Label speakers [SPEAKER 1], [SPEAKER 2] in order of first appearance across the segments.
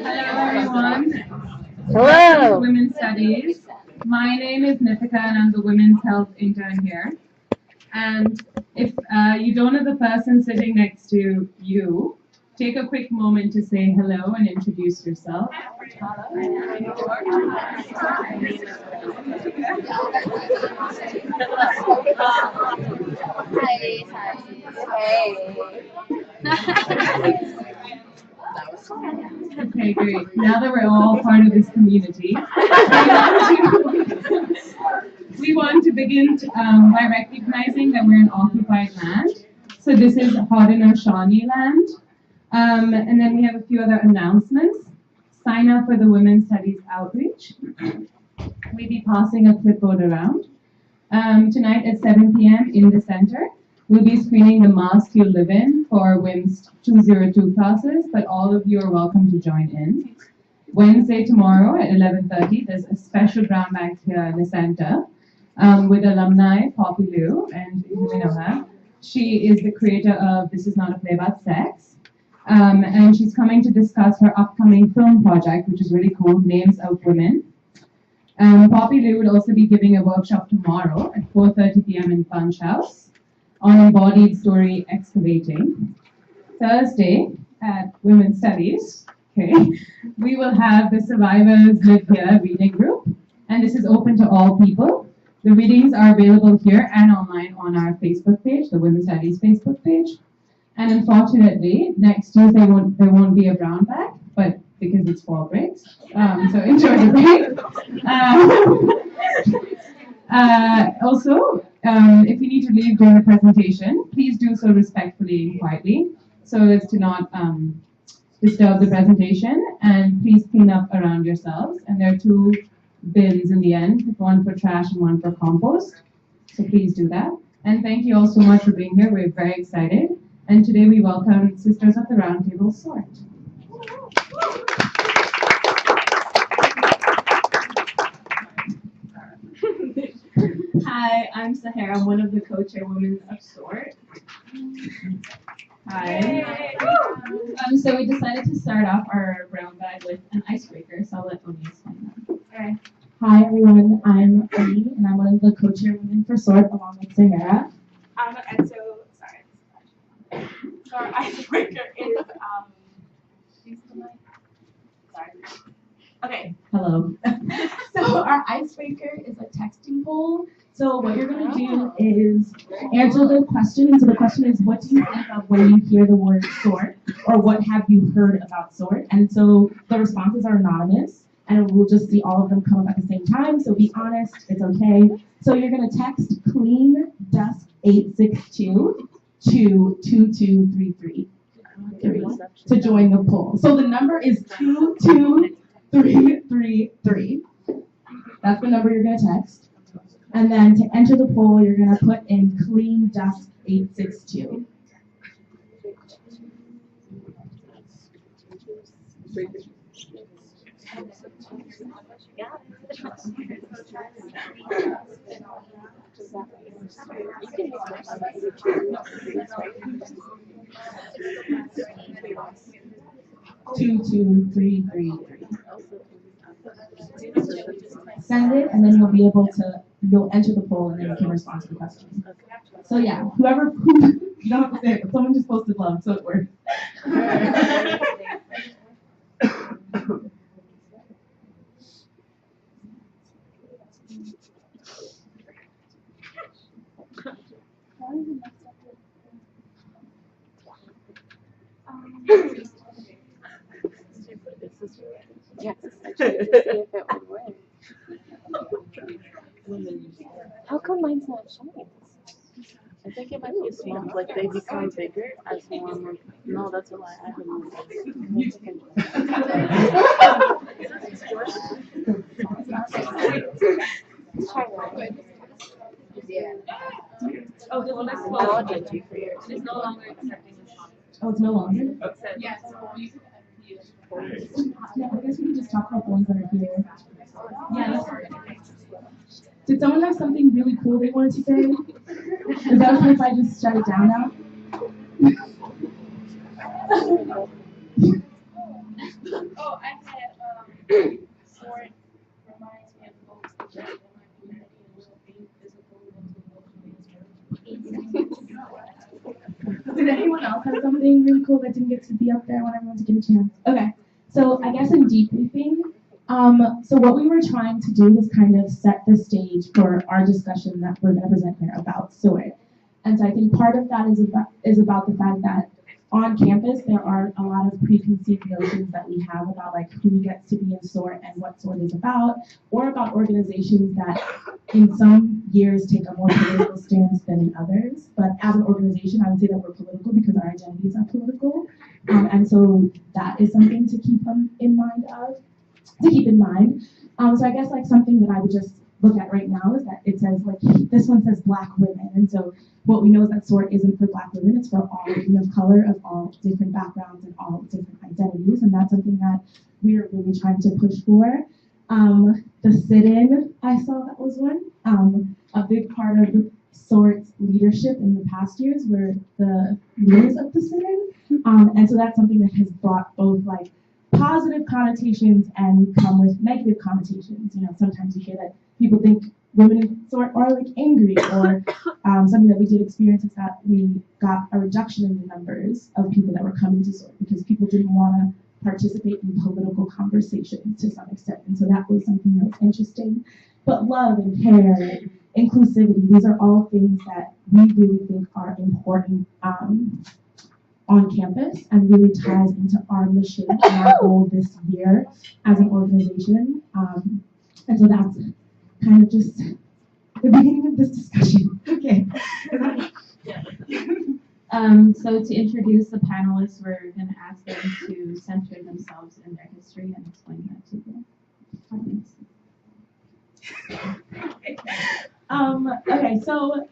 [SPEAKER 1] Hello everyone. Welcome to
[SPEAKER 2] Hello.
[SPEAKER 1] Women's Studies. My name is Nithika and I'm the Women's Health intern here. And if you don't know the person sitting next to you, take a quick moment to say hello and introduce yourself.
[SPEAKER 2] Hi.
[SPEAKER 1] Okay, great. Now that we're all part of this community, we want to begin by recognizing that we're in occupied land. So this is Haudenosaunee land. And then we have a few other announcements. Sign up for the Women's Studies outreach. We'll be passing a clipboard around. Tonight at 7 p.m. in the center, we'll be screening the mask you live in for WMST 202 classes, but all of you are welcome to join in. Wednesday tomorrow at 11:30, there's a special brown bag here in the center with alumni Poppy Liu, and you may know her. She is the creator of This Is Not a Play About Sex, and she's coming to discuss her upcoming film project, which is really cool, Names of Women. Poppy Liu will also be giving a workshop tomorrow at 4:30 p.m. in Punch House on embodied story excavating. Thursday at Women's Studies, okay, we will have the Survivors Live Here reading group, and this is open to all people. The readings are available here and online on our Facebook page, the Women's Studies Facebook page. And unfortunately, next Tuesday there won't be a brown bag, but because it's fall breaks, so enjoy the break. Also, if you need to leave during the presentation, please do so respectfully and quietly, so as to not disturb the presentation, and please clean up around yourselves. And there are 2 bins in the end, one for trash and one for compost, so please do that. And thank you all so much for being here. We're very excited. And today we welcome Sisters of the Round Table SORT.
[SPEAKER 3] Hi, I'm Sahara. I'm one of the co-chairwomen of SORT. Hi. So we decided to start off our brown bag with an icebreaker, so I'll let Oni explain that.
[SPEAKER 4] Okay. Hi everyone, I'm Oni, and I'm one of the co-chairwomen for SORT along with Sahara.
[SPEAKER 5] And so, sorry. So our icebreaker is, sorry. Okay.
[SPEAKER 4] Hello. So our icebreaker is a texting poll. So what you're going to do is answer the question. And so the question is, what do you think of when you hear the word SORT? Or what have you heard about SORT? And so the responses are anonymous, and we'll just see all of them come up at the same time. So be honest, it's okay. So you're going to text clean dusk 862 to 2233 to join the poll. So the number is 22333. That's the number you're going to text. And then to enter the poll, you're going to put in clean dusk 862. Two, 333. Send it, and then you'll enter the poll, and then you can respond to the question. So yeah, whoever, you don't have to say it, but someone just posted love, so it works.
[SPEAKER 2] Yes, actually, to see if it would work. How come mine's not showing?
[SPEAKER 6] I think it might be small, like they become bigger as more. No, that's a lie. I have no
[SPEAKER 5] Oh, the one that's
[SPEAKER 6] I'll judge you for yours.
[SPEAKER 5] It is no longer accepting the shot.
[SPEAKER 4] Oh, it's no longer?
[SPEAKER 5] Yes.
[SPEAKER 4] Yeah, I guess we can just talk about the ones that are here.
[SPEAKER 5] Yeah, that's right.
[SPEAKER 4] Did someone have something really cool they wanted to say? Is that okay if I just shut it down now?
[SPEAKER 5] Oh, I
[SPEAKER 2] Sort reminds me of folks that live in my community and well-being, physical, mental, emotional.
[SPEAKER 4] Did anyone else have something really cool that didn't get to be up there? I want everyone to get a chance. Okay, so I guess in debriefing, so what we were trying to do was kind of set the stage for our discussion that we're going to present here about SORT. And so I think part of that is about the fact that on campus there are a lot of preconceived notions that we have about like who gets to be in SORT and what SORT is about, or about organizations that in some years take a more political stance than in others. But as an organization, I would say that we're political because our identities are political. And so that is something to keep in mind. So I guess like something that I would just look at right now is that it says like this one says Black women, and so what we know is that SORT isn't for Black women; it's for all women of color of all different backgrounds and all different identities, and that's something that we are really trying to push for. The sit-in, I saw that was one. A big part of SORT's leadership in the past years were the leaders of the sit-in, and so that's something that has brought both like positive connotations and come with negative connotations. You know, sometimes you hear that people think women in SORT are like angry, or something that we did experience is that we got a reduction in the numbers of people that were coming to SORT because people didn't want to participate in political conversations to some extent, and so that was something that was interesting. But love and care and inclusivity, these are all things that we really think are important on campus and really ties into our mission and our goal this year as an organization. And so that's kind of just the beginning of this discussion. Okay.
[SPEAKER 3] So to introduce the panelists, we're going to ask them to center themselves in their history and explain that to the audience.
[SPEAKER 4] Okay, so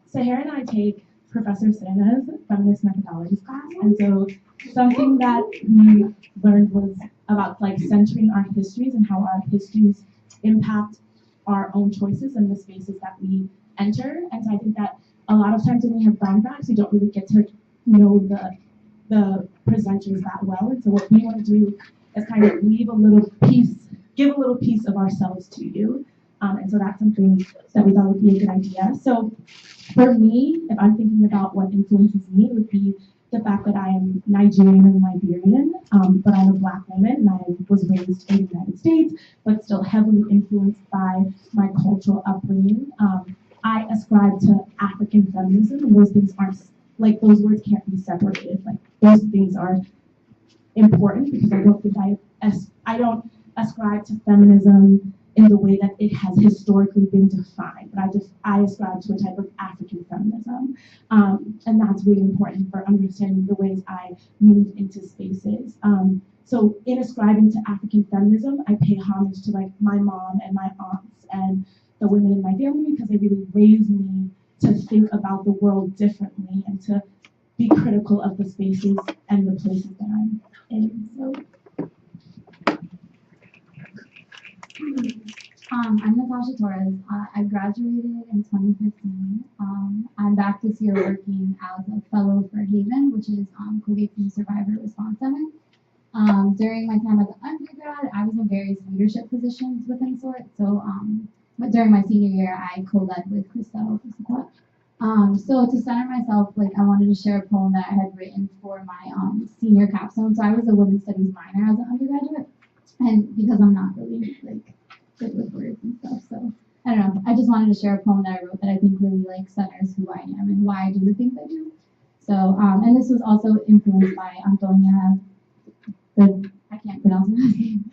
[SPEAKER 4] Sahara and I take Professor Sana's feminist methodologies class, and so something that we learned was about like centering our histories and how our histories impact our own choices and the spaces that we enter. And so I think that a lot of times when we have brown bags, we don't really get to know the presenters that well. And so what we want to do is kind of give a little piece of ourselves to you. And so that's something that we thought would be a good idea. So for me, if I'm thinking about what influences me, it would be the fact that I am Nigerian and Liberian, but I'm a Black woman and I was raised in the United States, but still heavily influenced by my cultural upbringing. I ascribe to African feminism, and those things aren't, like, those words can't be separated. Like, those things are important because I don't think I don't ascribe to feminism in the way that it has historically been defined, but I ascribe to a type of African feminism, and that's really important for understanding the ways I move into spaces. So in ascribing to African feminism, I pay homage to like my mom and my aunts and the women in my family because they really raised me to think about the world differently and to be critical of the spaces and the places that I'm in. So.
[SPEAKER 7] I'm Natasha Torres. I graduated in 2015. I'm back this year working as a fellow for Haven, which is Kobe Survivor Response Center. During my time as an undergrad, I was in various leadership positions within SORT. So, but during my senior year, I co-led with Christelle. So to center myself, like I wanted to share a poem that I had written for my senior capstone. So I was a women's studies minor as an undergraduate, and because I'm not really like good with words and stuff, so I don't know. I just wanted to share a poem that I wrote that I think really like centers who I am and why I do the things I do. So and this was also influenced by Antonia, I can't pronounce her last name,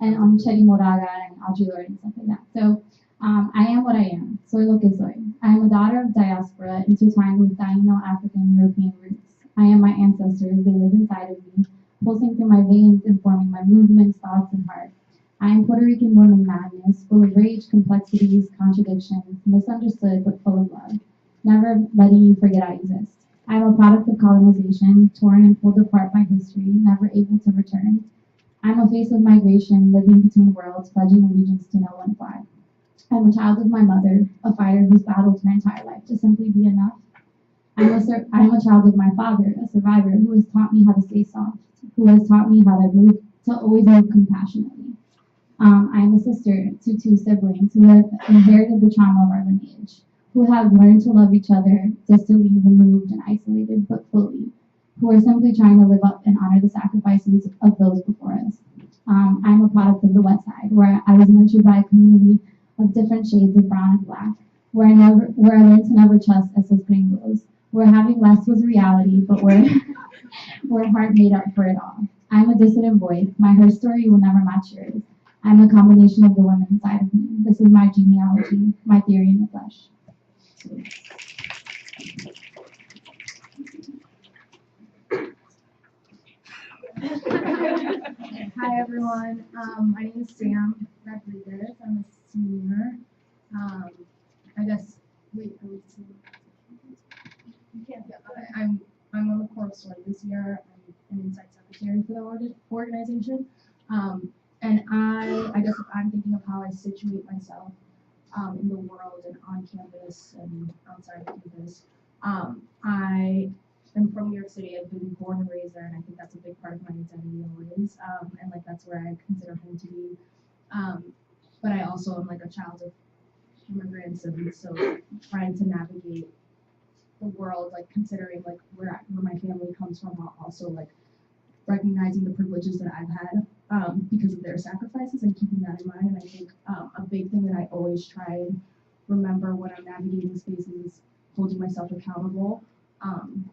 [SPEAKER 7] and Chedi Moraga and Audrey Lorde and stuff like that. So I am what I am. Soy lo que soy. I am a daughter of diaspora intertwined with Taino, African, European roots. I am my ancestors. They live inside of me, pulsing through my veins, informing my movements, thoughts, and heart. I am Puerto Rican woman madness, full of rage, complexities, contradictions, misunderstood but full of love, never letting you forget I exist. I am a product of colonization, torn and pulled apart by history, never able to return. I am a face of migration, living between worlds, pledging allegiance to no one flag. I am a child of my mother, a fighter who's battled her entire life to simply be enough. I am a child of my father, a survivor who has taught me how to stay soft, who has taught me how to move to always move compassionately. I am a sister to two siblings who have inherited the trauma of our lineage, who have learned to love each other, distantly removed and isolated, but fully, who are simply trying to live up and honor the sacrifices of those before us. I'm a product of the West Side, where I was nurtured by a community of different shades of brown and black, where I learned to never trust as those gringos, where having less was a reality, but where heart made up for it all. I'm a dissident voice. My her story will never match yours. I'm a combination of the women inside of me. This is my genealogy, my theory in the flesh.
[SPEAKER 8] Hi everyone. My name is Sam Rodriguez. I'm a senior. I guess wait, are we senior? You can't. Yeah, I'm on the Corps Sword this year. I'm an inside secretary for the organization. And I guess if I'm thinking of how I situate myself in the world and on campus and outside of campus, I am from New York City. I've been born and raised there, and I think that's a big part of my identity always. And like that's where I consider home to be. But I also am like a child of immigrants, and so trying to navigate the world, like considering like where my family comes from, while also like recognizing the privileges that I've had because of their sacrifices and keeping that in mind. And I think a big thing that I always try and remember when I'm navigating spaces is holding myself accountable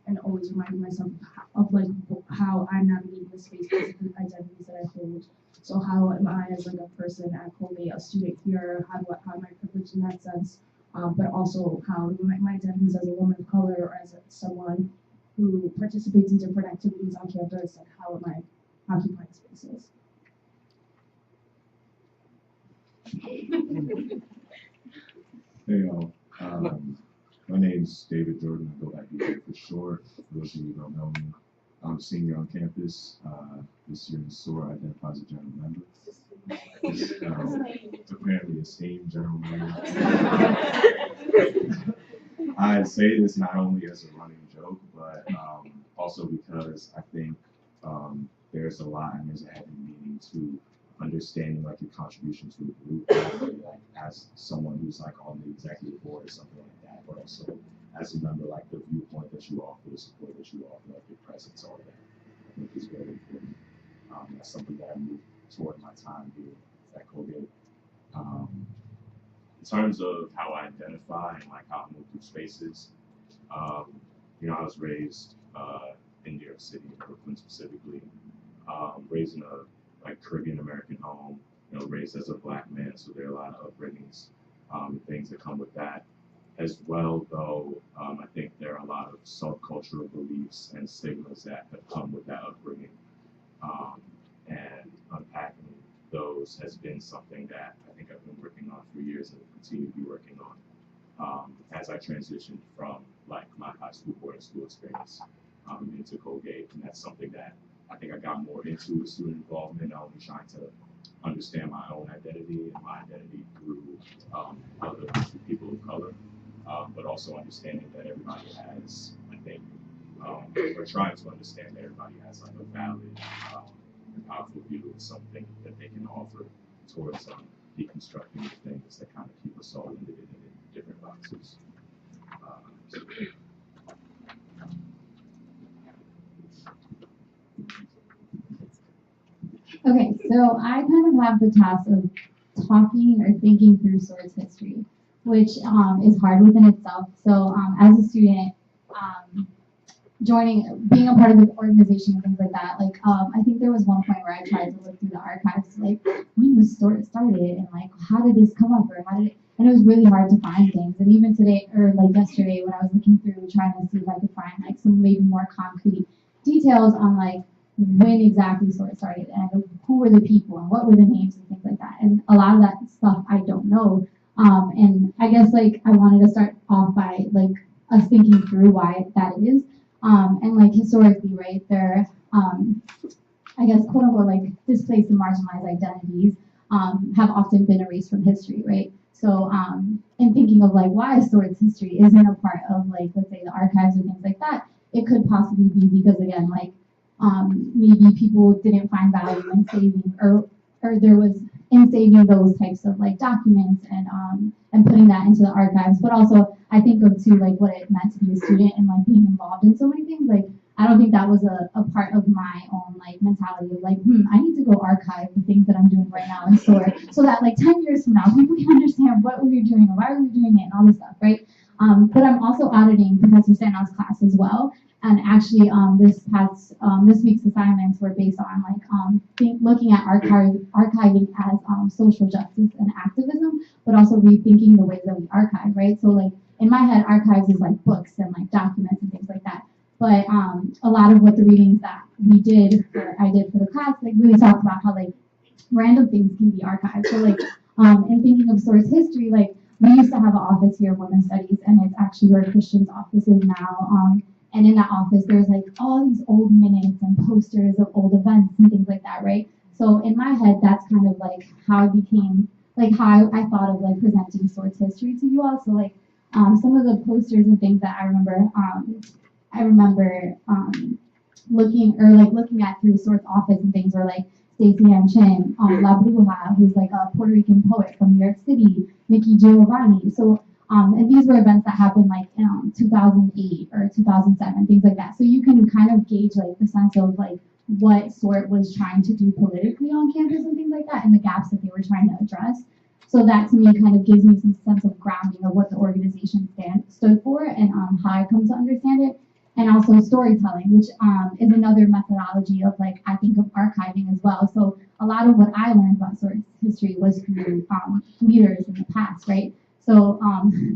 [SPEAKER 8] and always reminding myself of like how I'm navigating the space because of the identities that I hold. So how am I as like a person at Colgate, a student here, how am I privileged in that sense? But also how my identities as a woman of color or as someone who participates in different activities on campus, and how am I occupying spaces?
[SPEAKER 9] Hey y'all, my name's David Jordan. I go by DJ for short. For those of you who don't know me, I'm a senior on campus. This year in SOAR identify as a general member. Apparently esteemed general member. I say this not only as a running joke, but also because I think there's a lot and there's a heavy meaning to understanding like your contribution to the group, like as someone who's like on the executive board or something like that, but also as a member, like the viewpoint that you offer, the support that you offer, like your presence, all that, I think is very important. That's something that I moved toward my time here at Colgate. In terms of how I identify and like how I move through spaces, you know, I was raised in New York City, in Brooklyn specifically, raised in a like Caribbean American home, you know, raised as a black man, so there are a lot of upbringings, things that come with that. As well, though, I think there are a lot of subcultural beliefs and stigmas that have come with that upbringing, and unpacking those has been something that I think I've been working on for years and will continue to be working on as I transitioned from like my high school boarding school experience into Colgate, and that's something that I think I got more into with student involvement, not only trying to understand my own identity and my identity through other people of color, but also understanding that everybody has, I think, or trying to understand that everybody has like a valid and powerful view of something that they can offer towards deconstructing the things that kind of keep us all limited in different boxes.
[SPEAKER 7] Okay, so I kind of have the task of talking or thinking through SOAR's history, which is hard within itself. So as a student, being a part of the organization and things like that, like I think there was one point where I tried to look through the archives, like when was SOAR started and like how did this come up or how did it, and it was really hard to find things. And even today, or like yesterday, when I was looking through trying to see if I could find like some maybe more concrete details on like when exactly SOAR started and who were the people and what were the names and things like that. And a lot of that stuff I don't know. And I guess like I wanted to start off by like us thinking through why that is. And like historically, right, there, I guess quote unquote like displaced and marginalized identities have often been erased from history, right? So in thinking of like why SOAR's history isn't a part of like let's say the archives or things like that, it could possibly be because again like maybe people didn't find value in saving, or there was in saving those types of like documents and putting that into the archives. But also I think of too like what it meant to be a student and like being involved in so many things. Like I don't think that was a part of my own like mentality of like, I need to go archive the things that I'm doing right now and store so that like 10 years from now people can understand what we were doing and why we were doing it and all this stuff, right? But I'm also auditing Professor Sanaw's class as well. And actually, this week's assignments were based on like looking at archiving as social justice and activism, but also rethinking the ways that we archive, right? So like in my head, archives is like books and like documents and things like that. But a lot of what the readings that we did, or I did for the class, like really talked about how like random things can be archived. So like in thinking of source history, like we used to have an office here, Women's Studies, and it's actually where Christian's office is now. And in that office, there's like all these old minutes and posters of old events and things like that, right? So in my head, that's kind of like how I became, like how I thought of like presenting source history to you all. So like some of the posters and things that I remember looking at through source office and things were like Stacey Ann Chin, La Bruja, who's like a Puerto Rican poet from New York City, Nikki Giovanni. So and these were events that happened like in 2008 or 2007, things like that. So you can kind of gauge like the sense of like what SORT was trying to do politically on campus and things like that, and the gaps that they were trying to address. So that to me kind of gives me some sense of grounding of what the organization stood for and how I come to understand it. And also storytelling, which is another methodology of like I think of archiving as well. So a lot of what I learned about source history was through leaders in the past, right? So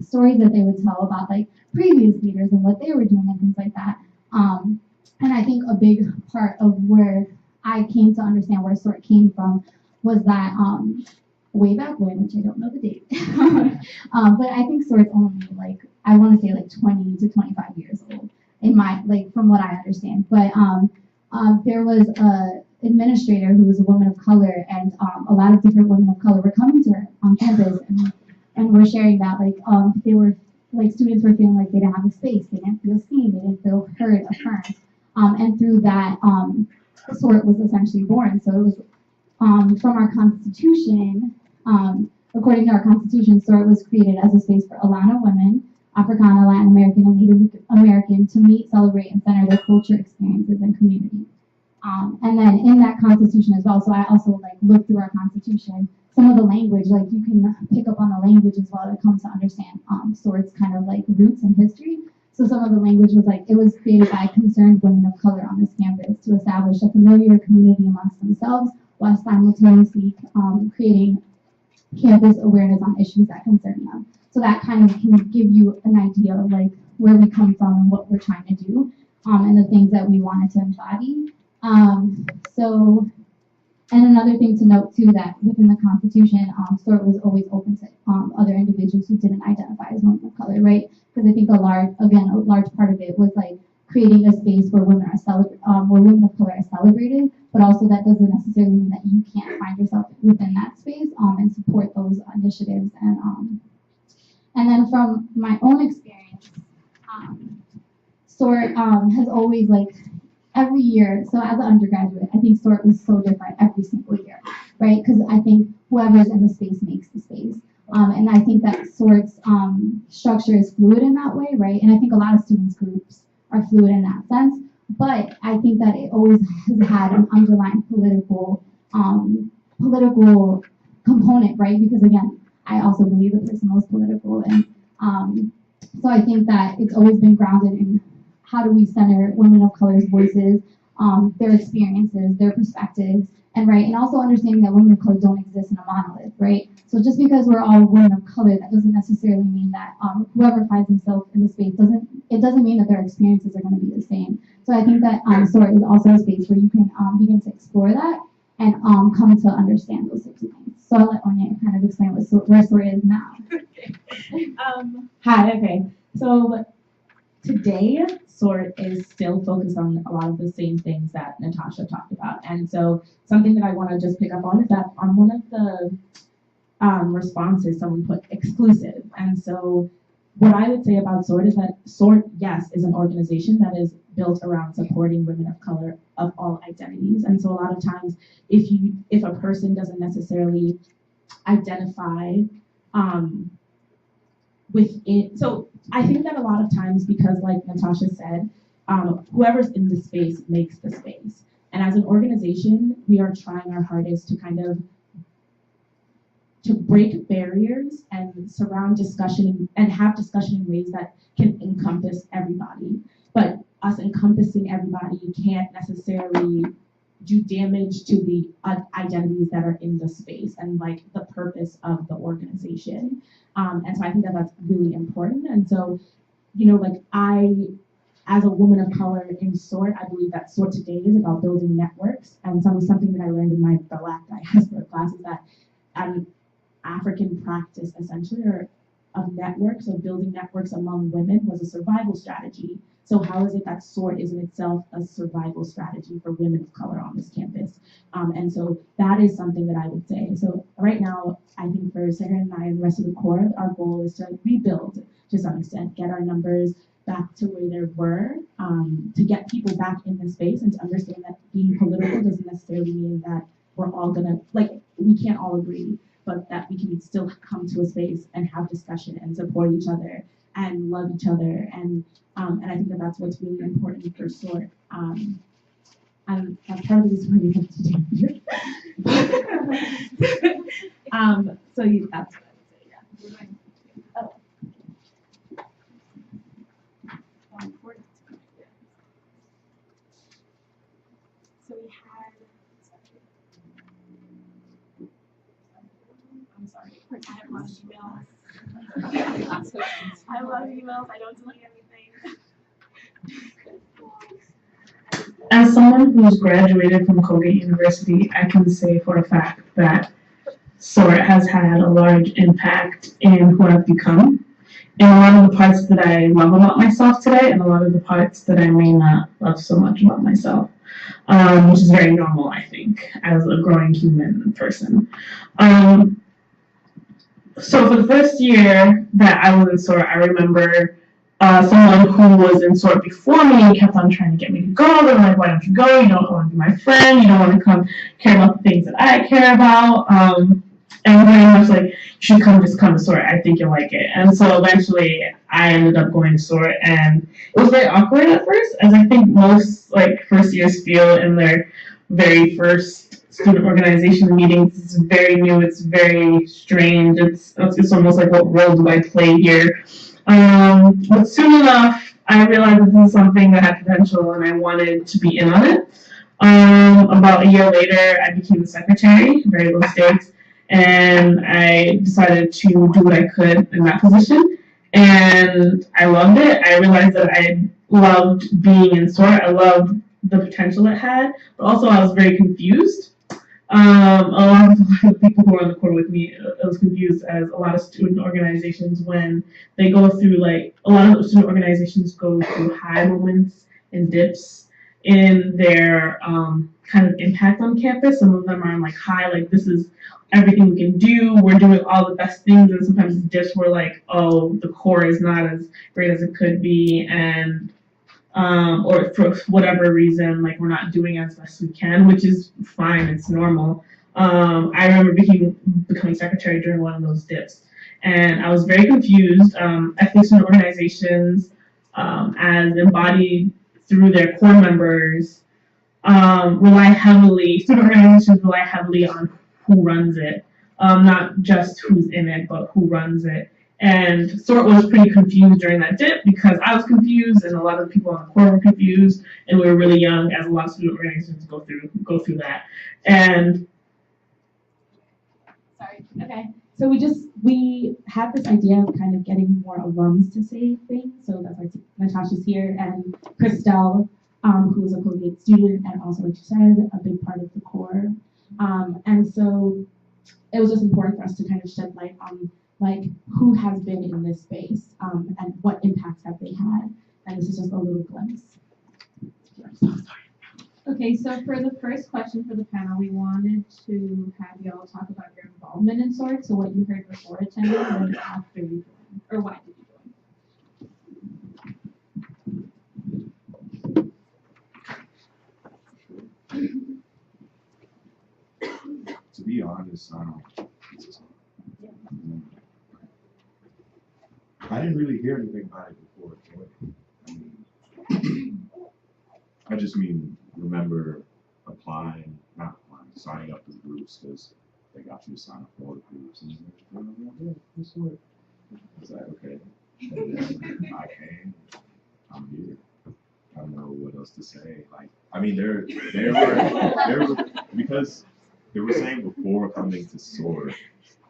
[SPEAKER 7] stories that they would tell about like previous leaders and what they were doing and things like that. And I think a big part of where I came to understand where SORT came from was that way back when, which I don't know the date, but I think SORT's only like, I want to say like 20 to 25 years old in my, like from what I understand. But there was a administrator who was a woman of color, and a lot of different women of color were coming to her on campus and were sharing that like they were like students were feeling like they didn't have a space, they didn't feel seen, they didn't feel heard, affirmed, and through that SORT was essentially born. So it was from our Constitution. According to our Constitution, SORT was created as a space for Alana women, Africana, Latin American, and Native American to meet, celebrate, and center their culture, experiences, and community. And then in that Constitution as well, so I also like looked through our Constitution, some of the language, like you can pick up on the language as well to come to understand SORT's kind of like roots and history. So some of the language was like, it was created by concerned women of color on this campus to establish a familiar community amongst themselves while simultaneously creating campus awareness on issues that concern them. So that kind of can give you an idea of like where we come from and what we're trying to do, and the things that we wanted to embody. And another thing to note too, that within the Constitution, SORT was always open to other individuals who didn't identify as women of color, right? Because I think a large part of it was like creating a space where women are where women of color are celebrated, but also that doesn't necessarily mean that you can't find yourself within that space and support those initiatives. And then from my own experience, SORT has always like every year. So as an undergraduate, I think SORT was so different every single year, right? Because I think whoever's in the space makes the space. And I think that SORT's structure is fluid in that way, right? And I think a lot of students groups are fluid in that sense. But I think that it always has had an underlying political component, right? Because again, I also believe the person is political, and so I think that it's always been grounded in how do we center women of color's voices, their experiences, their perspectives, and also understanding that women of color don't exist in a monolith, right? So just because we're all women of color, that doesn't necessarily mean that whoever finds themselves in the space doesn't mean that their experiences are going to be the same. So I think that SORT is also a space where you can begin to explore that and come to understand those types of things. So I'll let Onya kind of explain where SORT is now.
[SPEAKER 4] Hi, okay. So today, SORT is still focused on a lot of the same things that Natasha talked about. And so something that I want to just pick up on is that on one of the responses, someone put exclusive. And so what I would say about SORT is that SORT, yes, is an organization that is built around supporting women of color of all identities. And so a lot of times, if a person doesn't necessarily identify within, so I think that a lot of times, because like Natasha said, whoever's in the space makes the space. And as an organization, we are trying our hardest to kind of to break barriers and surround discussion and have discussion in ways that can encompass everybody. But us encompassing everybody can't necessarily do damage to the identities that are in the space and like the purpose of the organization. And so I think that that's really important. And so, you know, like as a woman of color in SORT, I believe that SORT today is about building networks. And something that I learned in the Black diaspora class is that African practice essentially, or of networks, of building networks among women, was a survival strategy. So how is it that SORT is in itself a survival strategy for women of color on this campus? And so that is something that I would say. So right now, I think for Sarah and I and the rest of the core, our goal is to rebuild to some extent, get our numbers back to where they were, to get people back in the space and to understand that being political doesn't necessarily mean that we're all gonna, like, we can't all agree, but that we can still come to a space and have discussion and support each other and love each other. And I think that that's what's really important for SORT. And that's part of the reason why we have to do it. So that's what I would say, yeah. Oh.
[SPEAKER 5] So we had, I'm sorry, I have a lot of emails. I have a lot of emails, I don't delete anything.
[SPEAKER 6] As someone who's graduated from Colgate University, I can say for a fact that SORT has had a large impact in who I've become, and a lot of the parts that I love about myself today, and a lot of the parts that I may not love so much about myself, which is very normal, I think, as a growing human person. So for the first year that I was in SORT, I remember someone who was in SORT before me kept on trying to get me to go. They were like, why don't you go? You don't want to be my friend. You don't want to come care about the things that I care about. And very much like, you should just come to SORT. I think you'll like it. And so eventually I ended up going to SORT, and it was very awkward at first, as I think most like first years feel in their very first student organization meetings. It's very new. It's very strange. It's almost like, what role do I play here? But soon enough, I realized this is something that had potential, and I wanted to be in on it. About a year later, I became the secretary, very low stakes, and I decided to do what I could in that position. And I loved it. I realized that I loved being in SORT. I loved the potential it had, but also I was very confused. A lot of people who were on the court with me, I was confused, as a lot of student organizations, when they go through, like, a lot of student organizations go through high moments and dips in their kind of impact on campus. Some of them are like high, like, this is everything we can do, we're doing all the best things, and sometimes dips were like, oh, the core is not as great as it could be, and or for whatever reason, like, we're not doing as best we can, which is fine, it's normal. I remember becoming secretary during one of those dips, and I was very confused. I think student organizations, as embodied through their core members, student organizations rely heavily on who runs it, not just who's in it, but who runs it. And SORT was pretty confused during that dip, because I was confused, and a lot of the people on the core were confused, and we were really young, as a lot of student organizations go through that. And
[SPEAKER 4] sorry, okay. So we have this idea of kind of getting more alums to say things. So that's why Natasha's here, and Christelle, who is a Colgate student, and also, like you said, a big part of the core. And so it was just important for us to kind of shed light on, like, who has been in this space, and what impacts have they had. And this is just a little glimpse.
[SPEAKER 3] Okay, so for the first question for the panel, we wanted to have y'all talk about your involvement in SORT. So what you heard before attending and after you joined, or why did you join?
[SPEAKER 9] be honest, I didn't really hear anything about it before. I mean, I just remember not applying, signing up for the groups because they got you to sign up for all the groups. And yeah, this work. I was like, okay. And then I came, I'm here. I don't know what else to say. Like, I mean, there were, because they were saying before coming to SOAR,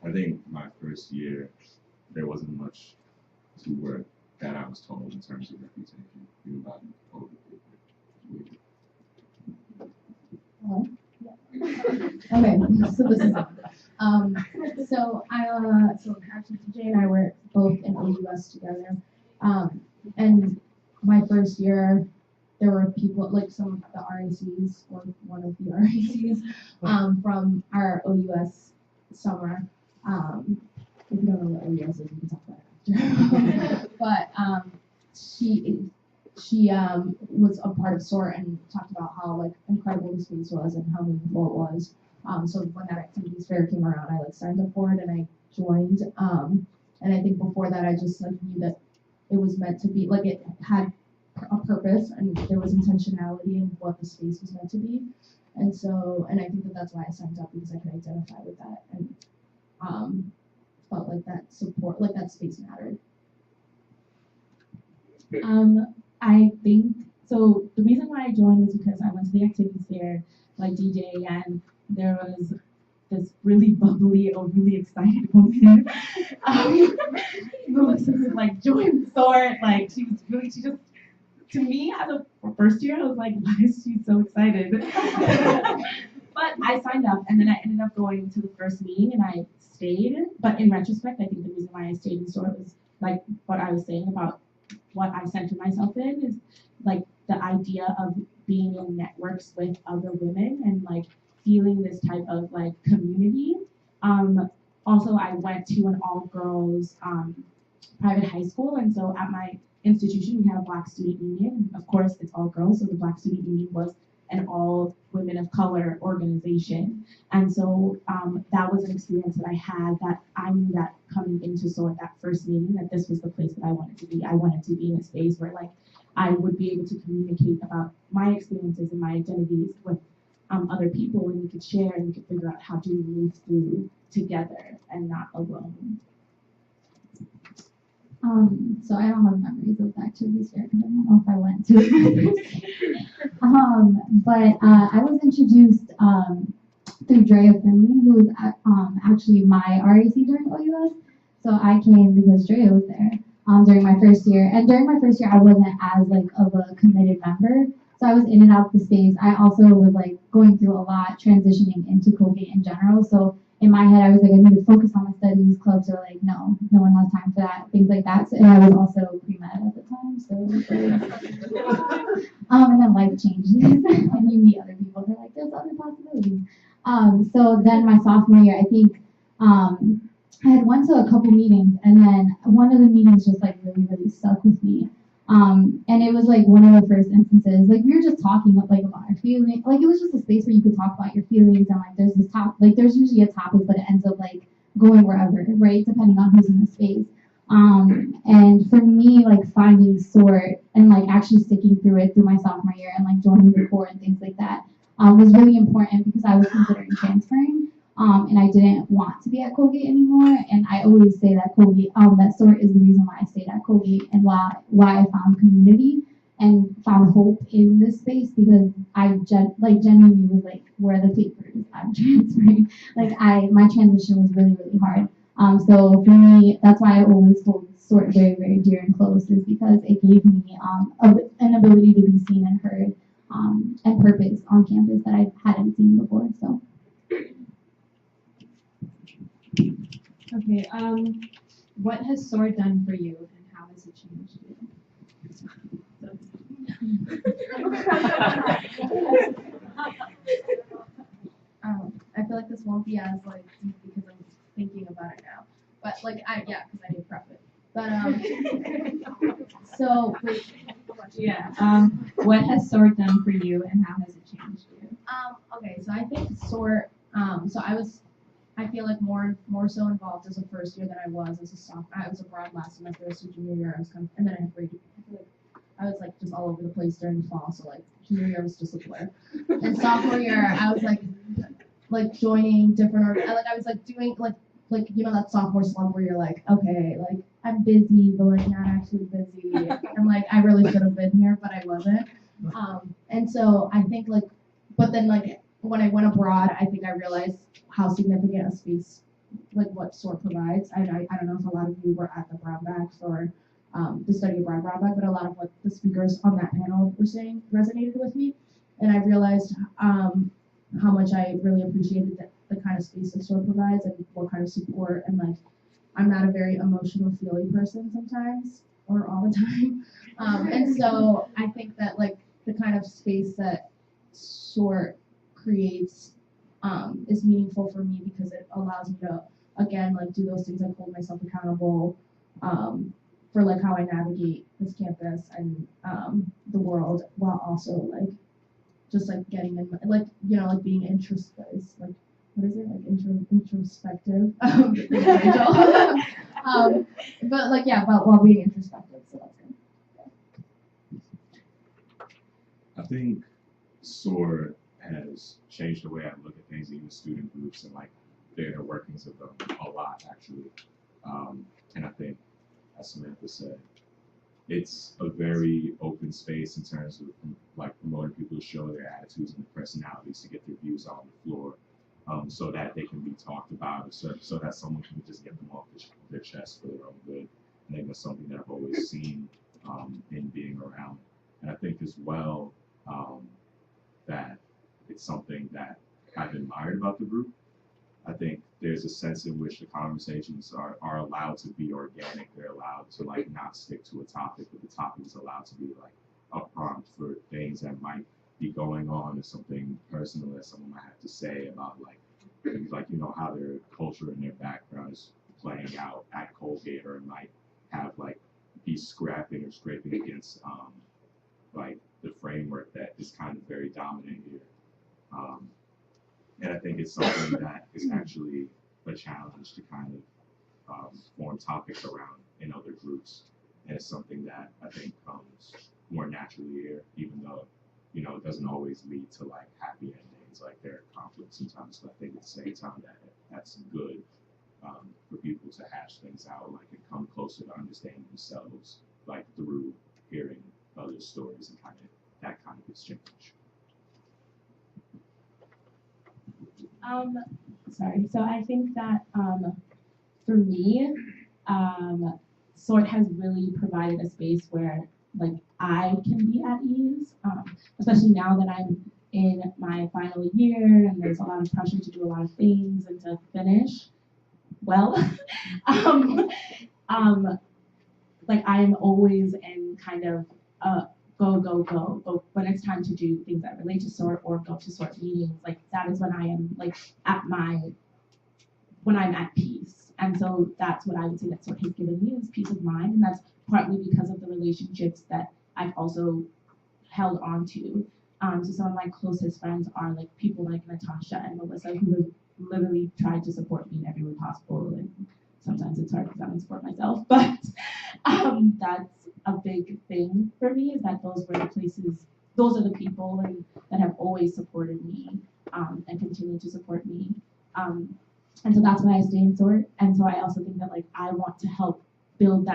[SPEAKER 9] I think my first year, there wasn't much to work that I was told in terms of reputation, even by older people.
[SPEAKER 4] Okay, so this is so actually TJ and I were both in OUS together. And my first year there were people like some of the RACs or one of the RACs from our OUS summer. If you don't know what OUS is, we can talk about it after. But she was a part of SOAR and talked about how like incredible the space was and how meaningful it was. So when that activities fair came around, I like signed up for it and I joined. And I think before that, I just like knew that it was meant to be like it had a purpose and there was intentionality in what the space was meant to be. And I think that that's why I signed up because I could identify with that and felt like that support, like that space mattered.
[SPEAKER 3] I think so. The reason why I joined was because I went to the activities fair, like DJ, and there was this really bubbly, overly excited woman. Melissa was like, join the SOAR. Like she just, to me as a first year, I was like, why is she so excited? But I signed up, and then I ended up going to the first meeting, and I stayed. But in retrospect, I think the reason why I stayed in SOAR was like what I was saying about what I center myself in is like the idea of being in networks with other women and like feeling this type of like community. Also, I went to an all-girls private high school, and so at my institution we had a Black student union. And of course, it's all girls, so the Black student union was an all women of color organization. And so that was an experience that I had that I knew that coming into SOAR that first meeting that this was the place that I wanted to be. I wanted to be in a space where like I would be able to communicate about my experiences and my identities with other people, and we could share and we could figure out how to move through together and not alone.
[SPEAKER 7] So I don't have memories of the activities fair because I don't know if I went to it. But I was introduced through Drea Finley, who was actually my RAC during OUS. So I came because Drea was there during my first year. And during my first year, I wasn't as like of a committed member. So I was in and out of the space. I also was like going through a lot, transitioning into Colgate in general. So in my head, I was like, I need to focus on my studies. Clubs are like, no one has time for that, things like that. So, and I was also pre-med at the time, so and then life changes, and you meet other people. They're like, there's other possibilities. So then my sophomore year, I think I had went to a couple meetings, and then one of the meetings just like really stuck with me. And it was like one of the first instances, like we were just talking like about our feelings, like it was just a space where you could talk about your feelings, and like there's this there's usually a topic, but it ends up like going wherever, right, depending on who's in the space. And for me, like finding SOAR and like actually sticking through it through my sophomore year and like joining the core and things like that was really important because I was considering transferring. And I didn't want to be at Colgate anymore. And I always say that Colgate, that SOAR is the reason why I stayed at Colgate and why I found community and found hope in this space, because I genuinely was like, where are the papers? I'm transferring. Like my transition was really hard. So for me, that's why I always hold SOAR very dear and close, is because it gave me an ability to be seen and heard and purpose on campus that I hadn't seen before. So.
[SPEAKER 3] Okay, what has SOAR done for you and how has it changed you?
[SPEAKER 8] I feel like this won't be as like deep because I'm thinking about it now. But like because I did prep it. But so wait,
[SPEAKER 3] what has SOAR done for you and how has it changed you?
[SPEAKER 8] Okay, so I think SOAR. So I was I feel like more so involved as a first year than I was as a sophomore. I was abroad last semester, so junior year I was kind of, and then I had grade. I feel like I was like just all over the place during the fall, so like junior year was just a blur. And sophomore year I was like joining different I was like doing like you know that sophomore slump where you're like, okay, like I'm busy but like not actually busy, and like I really should have been here but I wasn't. And so I think like, but then like when I went abroad, I think I realized how significant a space like what SORT provides. I don't know if a lot of you were at the Brownbacks or the study abroad Brownback, but a lot of what the speakers on that panel were saying resonated with me, and I realized how much I really appreciated the kind of space that SORT provides and what kind of support, and like I'm not a very emotional feely person sometimes or all the time, and so I think that like the kind of space that SORT creates is meaningful for me because it allows me to again like do those things, like hold myself accountable for like how I navigate this campus and the world, while also like just like getting in like you know like being like what is it like introspective but like yeah, but while being introspective, so that's good.
[SPEAKER 9] I think SOAR has changed the way I look at things, even student groups and like the inner workings of them a lot actually. And I think, as Samantha said, it's a very open space in terms of like promoting people to show their attitudes and their personalities, to get their views on the floor, so that they can be talked about, so that someone can just get them off their chest for their own good. I think that's something that I've always seen in being around. And I think as well that it's something that I've admired about the group. I think there's a sense in which the conversations are allowed to be organic. They're allowed to like not stick to a topic, but the topic is allowed to be like a prompt for things that might be going on, or something personal that someone might have to say about like you know how their culture and their background is playing out at Colgate, or it might have like be scrapping or scraping against like the framework that is kind of very dominant here. And I think it's something that is actually a challenge to kind of form topics around in other groups. And it's something that I think comes more naturally here, even though, you know, it doesn't always lead to like happy endings. Like there are conflicts sometimes, but I think at the same time that that's good for people to hash things out, like and come closer to understanding themselves, like through hearing other stories and kind of that kind of exchange.
[SPEAKER 3] Sorry. So I think that for me, SORT has really provided a space where like I can be at ease, especially now that I'm in my final year and there's a lot of pressure to do a lot of things and to finish well. Like I am always in kind of go when it's time to do things that relate to SORT or go to SORT meetings. Like that is when I am like when I'm at peace. And so that's what I would say that SORT has given me, is peace of mind, and that's partly because of the relationships that I've also held on to. So some of my closest friends are like people like Natasha and Melissa, who have literally tried to support me in every way possible. And sometimes it's hard because I don't support myself, but that's a big thing for me, is that those are the people that have always supported me and continue to support me. And so that's why I stay in SORT. And so I also think that like I want to help build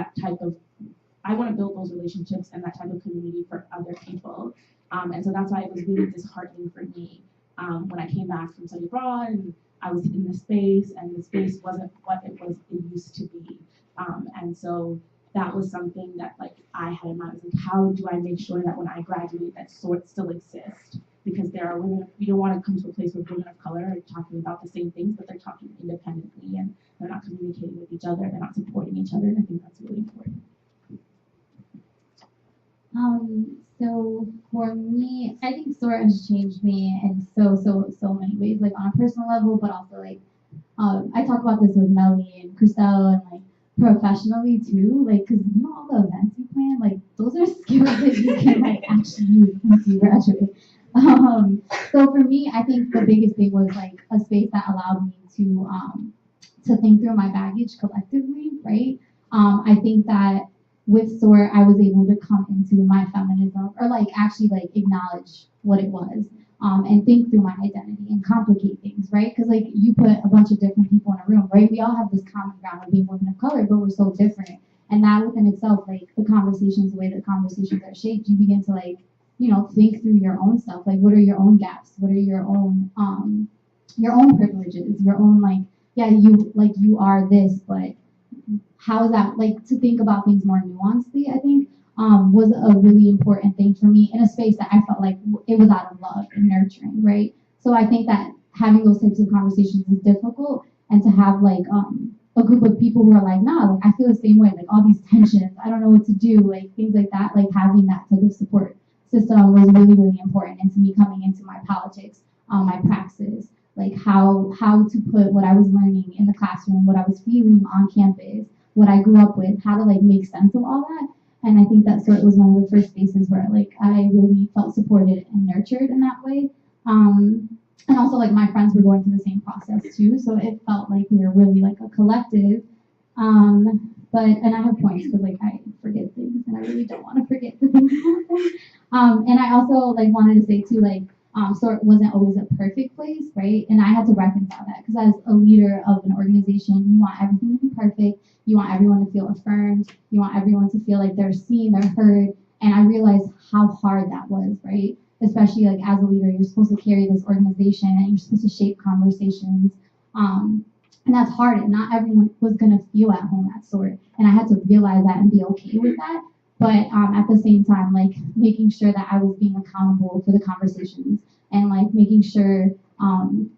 [SPEAKER 3] I want to build those relationships and that type of community for other people. And so that's why it was really disheartening for me when I came back from study abroad and I was in the space, and the space wasn't what it used to be. And so that was something that like I had in mind. Like, how do I make sure that when I graduate that SORT still exists? Because there are women, we don't want to come to a place where women of color are talking about the same things, but they're talking independently and they're not communicating with each other, they're not supporting each other, and I think that's really important.
[SPEAKER 7] So for me, I think SORT has changed me in so many ways, like on a personal level, but also like I talk about this with Melly and Christelle, and like professionally too, like because you know all the events you plan, like those are skills that you can like actually use once you graduate. So for me, I think the biggest thing was like a space that allowed me to think through my baggage collectively, right? I think that with SORT, I was able to come into my feminism, or like actually like acknowledge what it was, and think through my identity and complicate things, right? Because like you put a bunch of different people in a room, right? We all have this common ground of being women of color, but we're so different. And that within itself, like the conversations, the way that conversations are shaped, you begin to like, think through your own stuff. Like, what are your own gaps? What are your own privileges? Your own like, yeah, you are this, but how is that like to think about things more nuancedly? I think was a really important thing for me in a space that I felt like it was out of love and nurturing, right? So I think that having those types of conversations is difficult, and to have like a group of people who are like, nah, like I feel the same way, like all these tensions, I don't know what to do, like things like that, like having that type of support system was really, really important. And to me, coming into my politics, my praxis, like how to put what I was learning in the classroom, what I was feeling on campus, what I grew up with, how to like make sense of all that. And I think that sort was one of the first spaces where like I really felt supported and nurtured in that way. And also like my friends were going through the same process too, so it felt like we were really like a collective. But and I have points because like I forget things and I really don't want to forget the things. And I also like wanted to say too, like SORT wasn't always a perfect place, right? And I had to reconcile that because as a leader of an organization, you want everything to be perfect. You want everyone to feel affirmed. You want everyone to feel like they're seen, they're heard. And I realized how hard that was, right? Especially like as a leader, you're supposed to carry this organization and you're supposed to shape conversations. And that's hard. And not everyone was going to feel at home at SORT. And I had to realize that and be okay with that. But at the same time, like making sure that I was being accountable for the conversations and like making sure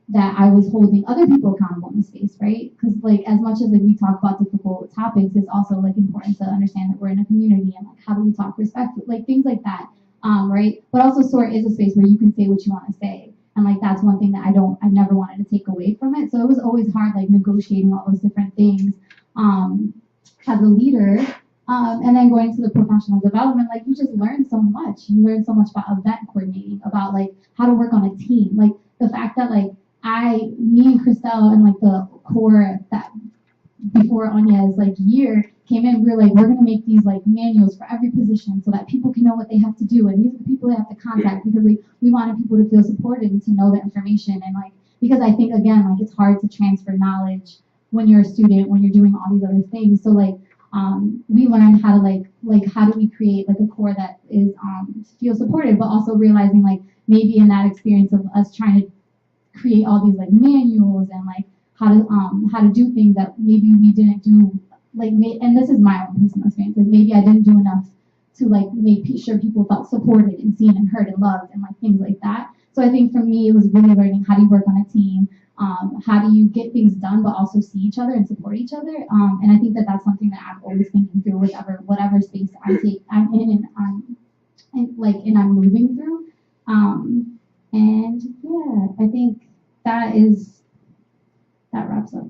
[SPEAKER 7] that I was holding other people accountable in the space, right? Because like as much as like we talk about difficult topics, it's also like important to understand that we're in a community and like how do we talk respectfully, like things like that, right? But also SORT is a space where you can say what you want to say. And like that's one thing that I never wanted to take away from it. So it was always hard like negotiating all those different things as a leader. And then going to the professional development, like you just learn so much. You learn so much about event coordinating, about like how to work on a team. Like the fact that like me and Christelle and like the core that before Anya's like year came in, we were like, we're gonna make these like manuals for every position so that people can know what they have to do, and these are the people they have to contact because like we wanted people to feel supported and to know the information. And like because I think again like it's hard to transfer knowledge when you're a student, when you're doing all these other things. So like we learned how to like how do we create like a core that is feel supported, but also realizing like maybe in that experience of us trying to create all these like manuals and like how to do things that maybe we didn't do, like and this is my own personal experience, like maybe I didn't do enough to like make sure people felt supported and seen and heard and loved and like things like that. So I think for me it was really learning how do you work on a team, how do you get things done but also see each other and support each other, and I think that that's something that I'm always thinking through whatever space I'm in and I'm moving through, and yeah, I think that wraps up.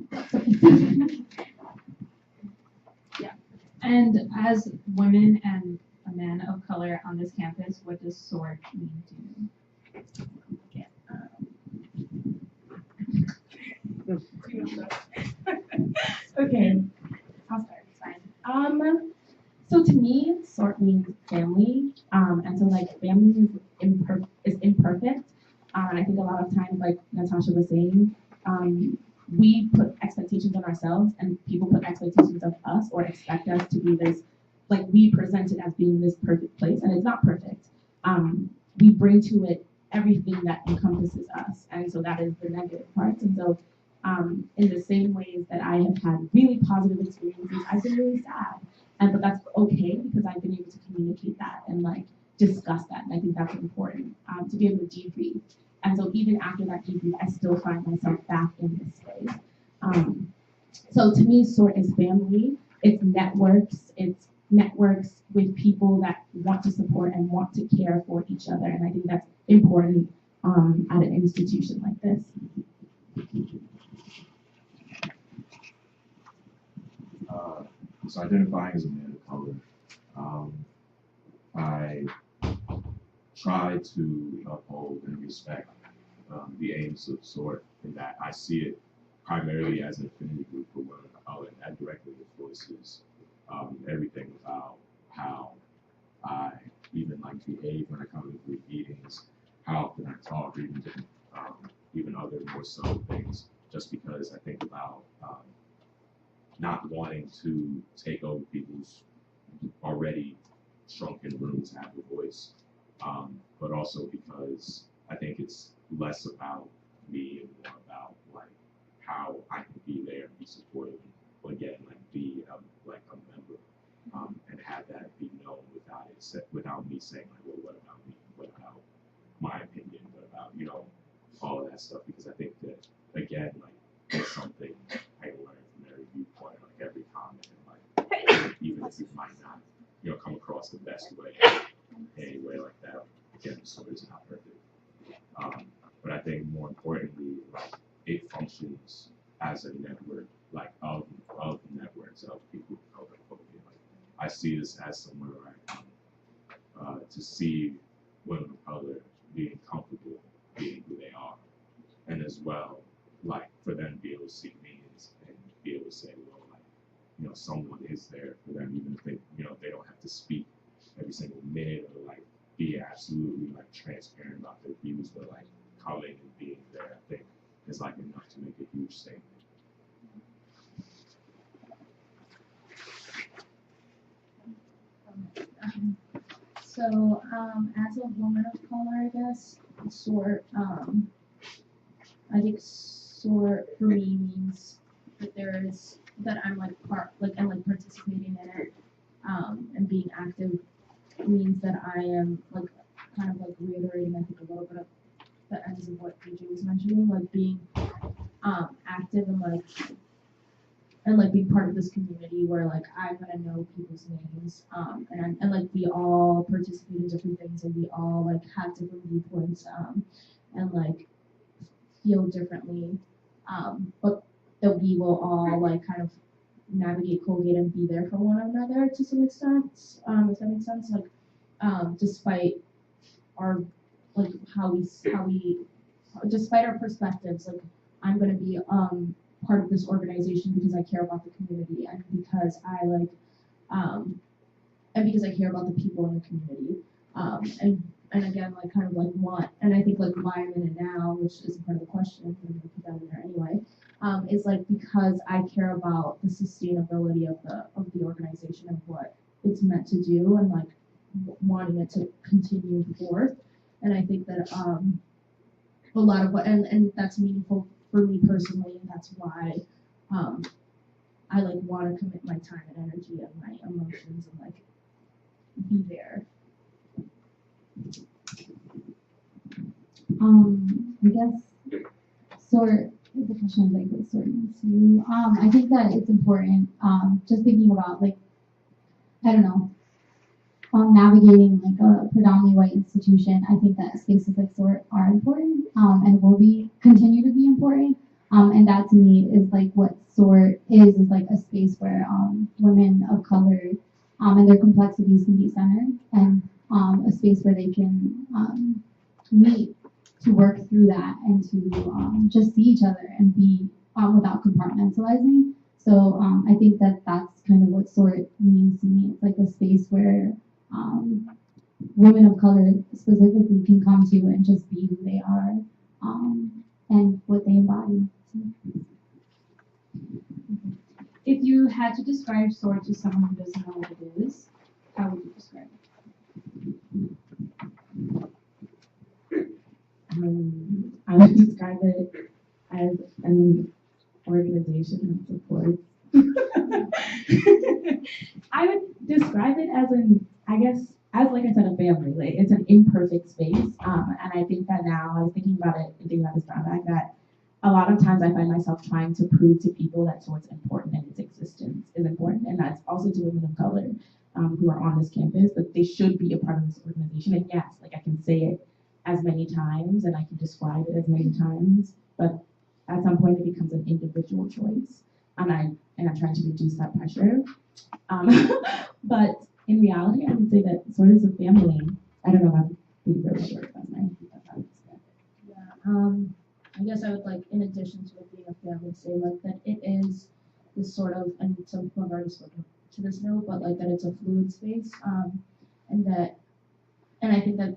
[SPEAKER 2] Yeah. And as women and a man of color on this campus, what does SORT mean to you? Yeah.
[SPEAKER 3] Okay, I'll start. It's fine. So to me, SORT means family, and so like family is imperfect, and I think a lot of times, like Natasha was saying, we put expectations on ourselves, and people put expectations of us or expect us to be this, like we present it as being this perfect place, and it's not perfect. We bring to it everything that encompasses us, and so that is the negative parts, and so. In the same ways that I have had really positive experiences, I've been really sad. But that's okay because I've been able to communicate that and like discuss that. And I think that's important to be able to debrief. And so even after that debrief, I still find myself back in this space. So to me, SORT is family. It's networks with people that want to support and want to care for each other. And I think that's important at an institution like this.
[SPEAKER 9] So identifying as a man of color, I try to uphold and respect the aims of SORT, in that I see it primarily as an affinity group for women of color, and that directly influences everything about how I even like behave when I come to group meetings, how often I talk, even other more subtle things, just because I think about not wanting to take over people's already shrunken room to have a voice, but also because I think it's less about me and more about like how I can be there and be supportive, and again like be like a member, and have that be known without me saying like, well, what about me? What about my opinion? What about all of that stuff? Because I think that again like it's something I learn from every viewpoint, like every comment, and like even if it might not come across the best way in any way like that. Again, the story is not perfect. But I think more importantly, like it functions as a network, like of networks of people of color. Like I see this as somewhere where I come to see women of color being comfortable being who they are, and as well, like for them to be able to see me and be able to say, well, like someone is there for them, even if they don't have to speak every single minute or like be absolutely like transparent about their views, but like coming and being there, I think is like enough to make a huge statement.
[SPEAKER 8] So, as a woman of color, I guess, SORT, I think SORT for me means that I'm like participating in it, and being active means that I am like kind of like reiterating, I think, a little bit of the ends of what DJ was mentioning, like being active and like being part of this community where like I'm gonna know people's names, and like we all participate in different things, and we all like have different viewpoints, and like feel differently, but that we will all like kind of navigate Colgate and be there for one another to some extent, if that makes sense. Like, despite our like how we despite our perspectives, like I'm gonna be part of this organization because I care about the community, and because I like and because I care about the people in the community, and again like kind of like want, and I think like why I'm in it now, which is part of the question, I'm gonna put that in there anyway, is like because I care about the sustainability of the organization and what it's meant to do, and like wanting it to continue forth. And I think that a lot of what and that's meaningful for me personally, and that's why I like want to commit my time and energy and my emotions and like be there.
[SPEAKER 7] I guess sort the question is like what sort means to you. I think that it's important, just thinking about like I don't know, navigating like a predominantly white institution. I think that spaces like SORT are important, and will continue to be important. And that to me is like what SORT is like a space where women of color and their complexities can be centered, and a space where they can meet to work through that and to just see each other and be without compartmentalizing. So I think that that's kind of what SORT means to me. It's like a space where women of color specifically can come to and just be who they are, and what they embody.
[SPEAKER 2] If you had to describe SORT to someone who doesn't know what it is, how would you describe it?
[SPEAKER 4] I would describe it as an organization that supports. I would describe it as I guess, as like I said, a family. Like it's an imperfect space, and I think that now I was thinking about it and thinking about this brown bag that a lot of times I find myself trying to prove to people that SORT's important and its existence is important, and that's also to women of color who are on this campus, but they should be a part of this organization. And yes, like I can say it as many times and I can describe it as many times, but at some point it becomes an individual choice, and I'm trying to reduce that pressure. But in reality, I would say that SORT is a family. I don't know about baby or short. That's my
[SPEAKER 8] Yeah, I guess I would like, in addition to it being a family, say like that it is this sort of, and some people have already spoken to this note, but like that it's a fluid space, and that, and I think that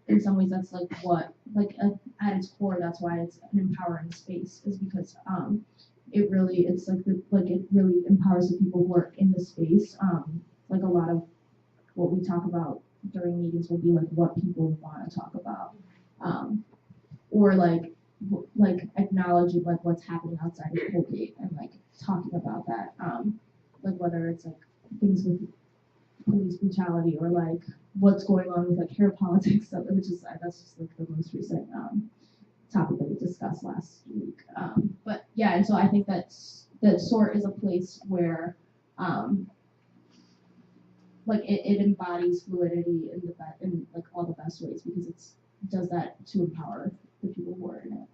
[SPEAKER 8] in some ways that's like what, like at its core, that's why it's an empowering space, is because it really, it's like it really empowers the people who work in the space. Like a lot of what we talk about during meetings will be like what people want to talk about, or like acknowledging like what's happening outside of Colgate and like talking about that, like whether it's like things with police brutality or like what's going on with like hair politics, which is that's just like the most recent topic that we discussed last week. But yeah, and so I think that SORT is a place where like it embodies fluidity in like all the best ways, because it does that to empower the people who are in it.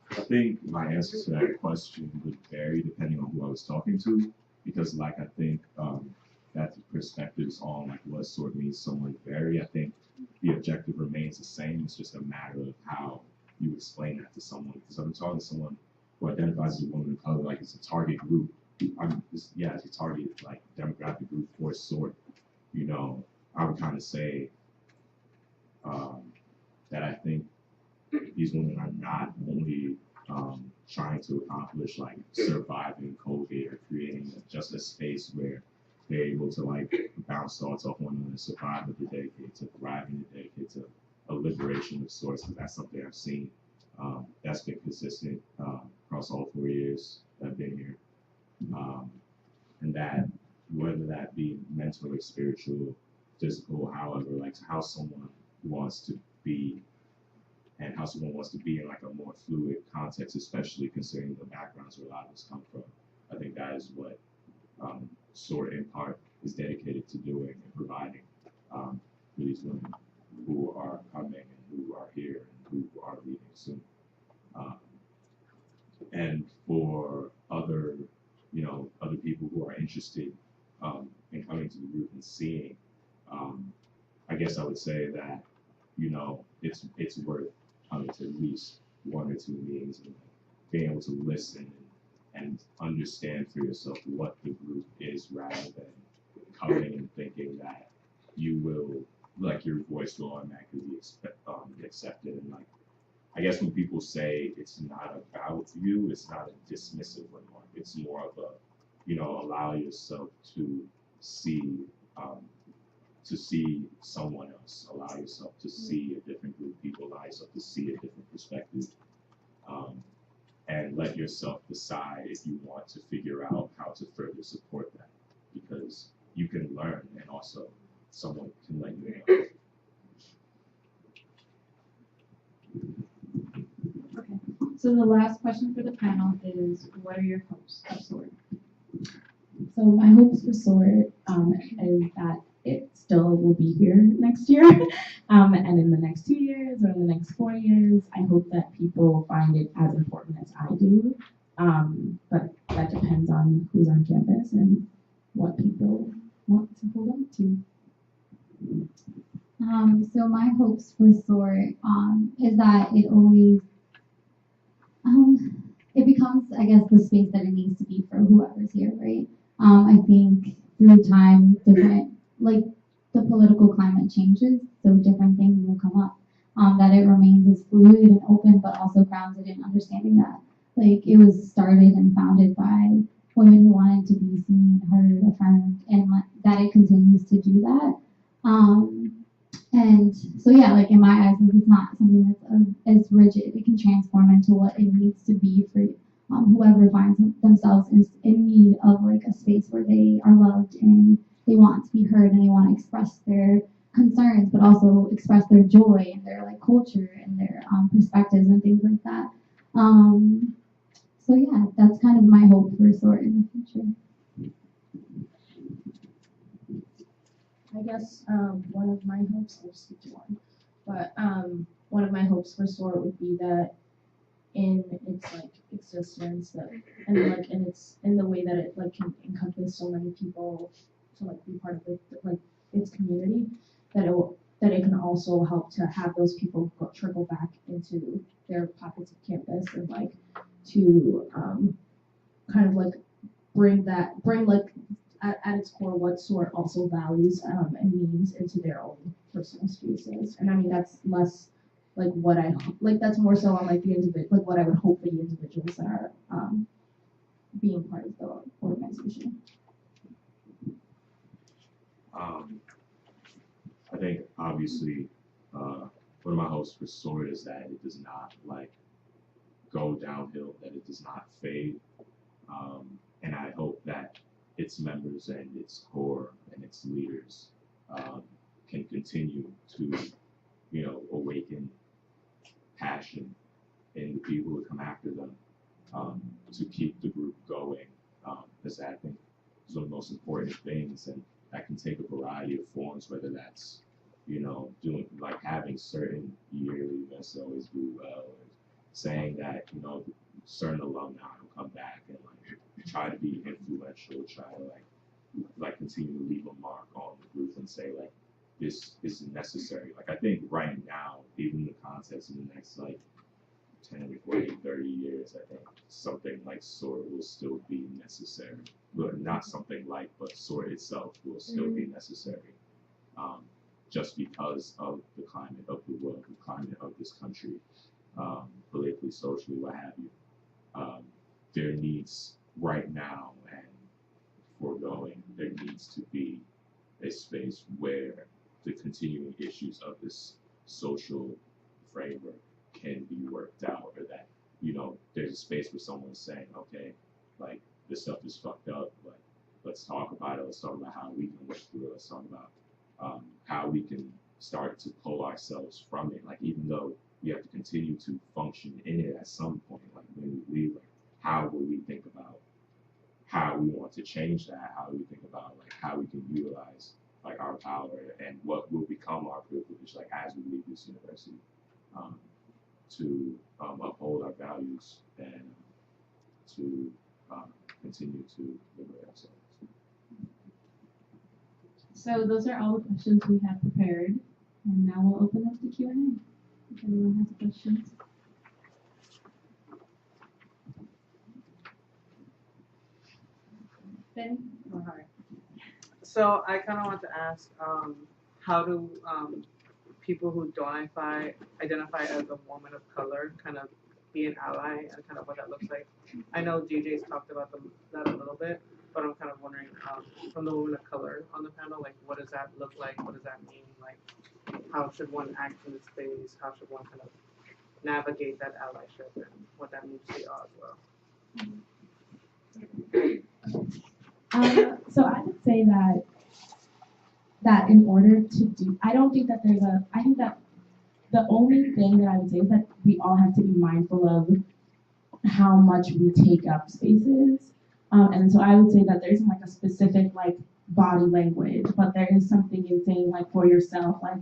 [SPEAKER 9] I think my answer to that question would vary depending on who I was talking to, because like I think that the perspectives on like what sort means someone vary. I think the objective remains the same. It's just a matter of how you explain that to someone. Because I'm talking to someone who identifies as a woman of color, like it's a target group. It's a target like demographic group for sort. You know, I would kind of say that I think these women are not only trying to accomplish like surviving COVID or creating just a space where they're able to like bounce thoughts off one another, survive, but they're dedicated to thriving, they're dedicated to a liberation of sorts, because that's something I've seen that's been consistent across all 4 years that I've been here. And that whether that be mental or spiritual, physical, however, like how someone wants to be and how someone wants to be in like a more fluid context, especially considering the backgrounds where a lot of us come from. I think that is what SORT in part is dedicated to doing and providing for these women who are coming and who are here and who are leaving soon. And for other, other people who are interested in coming to the group and seeing, I guess I would say that, it's worth coming to at least 1 or 2 meetings and being able to listen and understand for yourself what the group is, rather than coming and thinking that you will, like, your voice will automatically be accepted. And like, I guess when people say it's not about you, it's not a dismissive remark. It's more of a, allow yourself to see someone else, allow yourself to see a different group of people, allow yourself to see a different perspective, and let yourself decide if you want to figure out how to further support that, because you can learn and also someone can let you know.
[SPEAKER 2] Okay. So the last question for the panel is, what are your hopes of SORT?
[SPEAKER 4] So my hopes for SORT is that it still will be here next year, and in the next 2 years or in the next 4 years. I hope that people find it as important as I do, but that depends on who's on campus and what people want to hold on to.
[SPEAKER 7] So my hopes for SORT is that it always it becomes, I guess, the space that it needs to be for whoever's here, right? I think through time, like the political climate changes, so different things will come up. That it remains as fluid and open, but also grounded in understanding that, like, it was started and founded by women who wanted to be seen, heard, affirmed, and that it continues to do that. And so, yeah, like in my eyes, like it's not something that's as rigid. It can transform into what it needs to be for whoever finds themselves in need of like a space where they are loved and they want to be heard and they want to express their concerns, but also express their joy and their like culture and their perspectives and things like that. So yeah, that's kind of my hope for SORT in the future.
[SPEAKER 8] I guess one of my hopes, I'll just speak to one, but one of my hopes for SORT would be that in its
[SPEAKER 4] existence, and like and it's in the way that it like can encompass so many people to like be part of like its community, that it can also help to have those people trickle back into their pockets of campus and like to kind of like bring like at its core what SORT also values and means into their own personal spaces. And I mean that's less like what I like that's more so on like the individual like what I would hope for the individuals that are being part of the organization.
[SPEAKER 9] I think obviously one of my hopes for SORT is that it does not like go downhill, that it does not fade. And I hope that its members and its core and its leaders can continue to, you know, awaken passion in the people who come after them to keep the group going. Because I think is one of the most important things, and that can take a variety of forms, whether that's, you know, doing like having certain yearly events that always do well, or saying that, you know, certain alumni will come back and like try to be influential, try to like continue to leave a mark on the group and say like this is necessary. Like I think right now, even in the context of the next like 10, 20, 30 years, I think something like SORT will still be necessary. But not something like, but SORT itself will still be necessary. Just because of the climate of the world, the climate of this country, politically, socially, what have you. There needs right now and foregoing, there needs to be a space where the continuing issues of this social framework can be worked out, or that, you know, there's a space where someone's saying, okay, like this stuff is fucked up, like let's talk about it, let's talk about how we can work through it, let's talk about how we can start to pull ourselves from it, like even though we have to continue to function in it at some point, like when we leave, like how will we think about how we want to change that, how we think about like how we can utilize like our power and what will become our privilege, like as we leave this university, to uphold our values and to continue to liberate ourselves.
[SPEAKER 2] So those are all the questions we have prepared, and now we'll open up the Q&A if anyone has questions. Ben?
[SPEAKER 10] Oh, hi. So I kind of want to ask, how do people who don't identify as a woman of color kind of be an ally, and kind of what that looks like? I know DJ's talked about that a little bit, but I'm kind of wondering, from the woman of color on the panel, like what does that look like? What does that mean? Like how should one act in the space? How should one kind of navigate that allyship and what that means to y'all as well?
[SPEAKER 4] So I would say that in order to do, I don't think that I think that the only thing that I would say is that we all have to be mindful of how much we take up spaces. And so I would say that there isn't like a specific like body language, but there is something in saying like for yourself, like,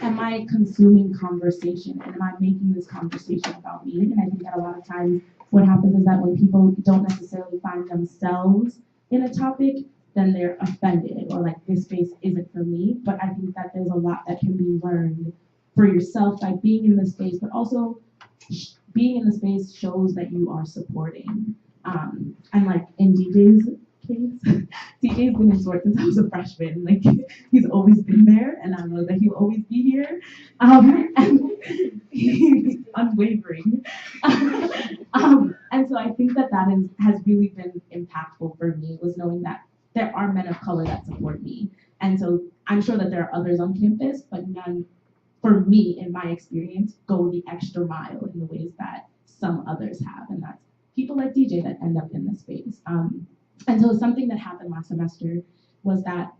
[SPEAKER 4] am I consuming conversation and am I making this conversation about me? And I think that a lot of times what happens is that when people don't necessarily find themselves in a topic, then they're offended or like this space isn't for me. But I think that there's a lot that can be learned for yourself by being in the space, but also being in the space shows that you are supporting. And like in DJ's case, DJ's been in SORT since I was a freshman. Like he's always been there, and I know that he'll always be here. And he's unwavering. And so I think that has really been impactful for me, was knowing that there are men of color that support me. And so I'm sure that there are others on campus, but none, for me, in my experience, go the extra mile in the ways that some others have. And that's people like DJ that end up in this space. And so something that happened last semester was that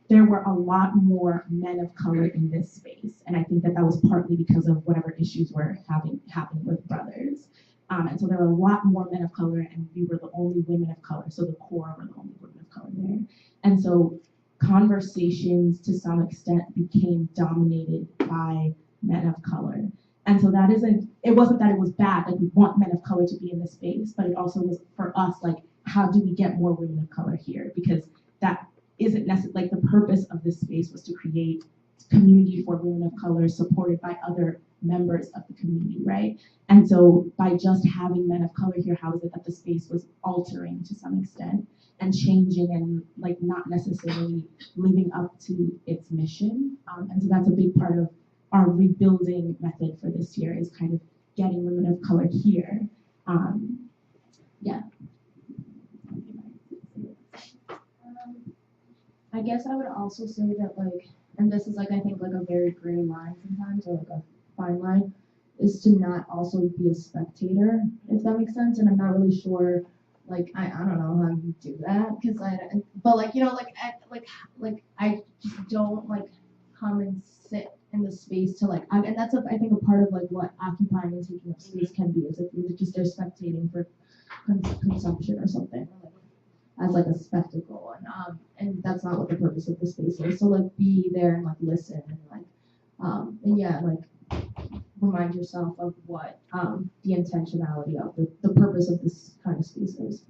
[SPEAKER 4] there were a lot more men of color in this space. And I think that was partly because of whatever issues were happening with brothers. And so there were a lot more men of color, and we were the only women of color. So the core were the only women of color there. And so conversations to some extent became dominated by men of color. And so that isn't, it wasn't that it was bad, like we want men of color to be in this space, but it also was for us, like, how do we get more women of color here? Because that isn't necessarily, like the purpose of this space was to create community for women of color supported by other members of the community, right? And so by just having men of color here, how is it that the space was altering to some extent and changing and like not necessarily living up to its mission? And so that's a big part of our rebuilding method for this year, is kind of getting women of color here. Yeah.
[SPEAKER 8] I guess I would also say that, like, and this is like, I think like a very gray line sometimes, or like a fine line, is to not also be a spectator, if that makes sense. And I'm not really sure, like, I don't know how you do that, because but like, you know, like I just don't like come and sit in the space to like, and that's I think a part of like what occupying and taking up space can be, is if you're just there spectating for consumption or something, or like as like a spectacle, and that's not what the purpose of the space is. So like be there and like listen and like and yeah, like remind yourself of what the intentionality of the purpose of this kind of space is.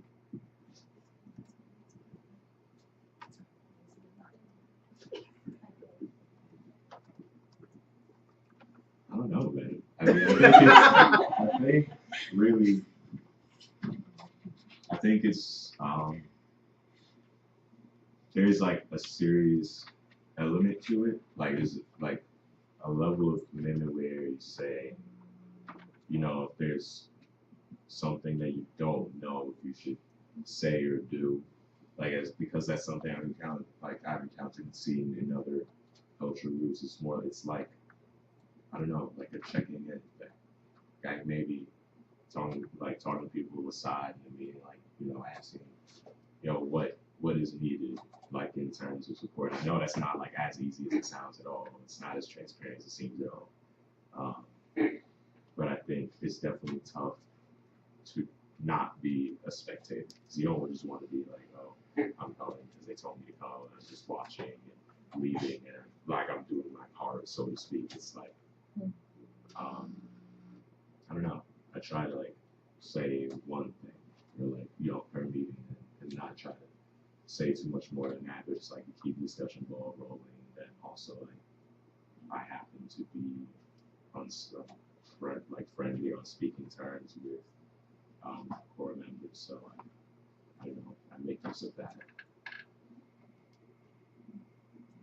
[SPEAKER 9] I don't know, man. I mean, I think really, I think it's there's like a serious element to it. Like there's like a level of commitment where you say, you know, if there's something that you don't know if you should say or do, like because that's something I've encountered and seen in other cultural groups. It's like, I don't know, like a checking in, like maybe talking to people aside in the meeting, like, you know, asking, you know, what is needed, like in terms of support. I know that's not like as easy as it sounds at all. It's not as transparent as it seems at all. But I think it's definitely tough to not be a spectator, because you don't just want to be like, oh, I'm going because they told me to come, and I'm just watching and leaving, and like I'm doing my part, so to speak. It's like, I don't know. I try to like say one thing, or like, you know, per meeting, and not try to say too much more than that, but just like keep the discussion ball rolling. And also, like, I happen to be friendly on speaking terms with core members, so I don't know, I make use of that.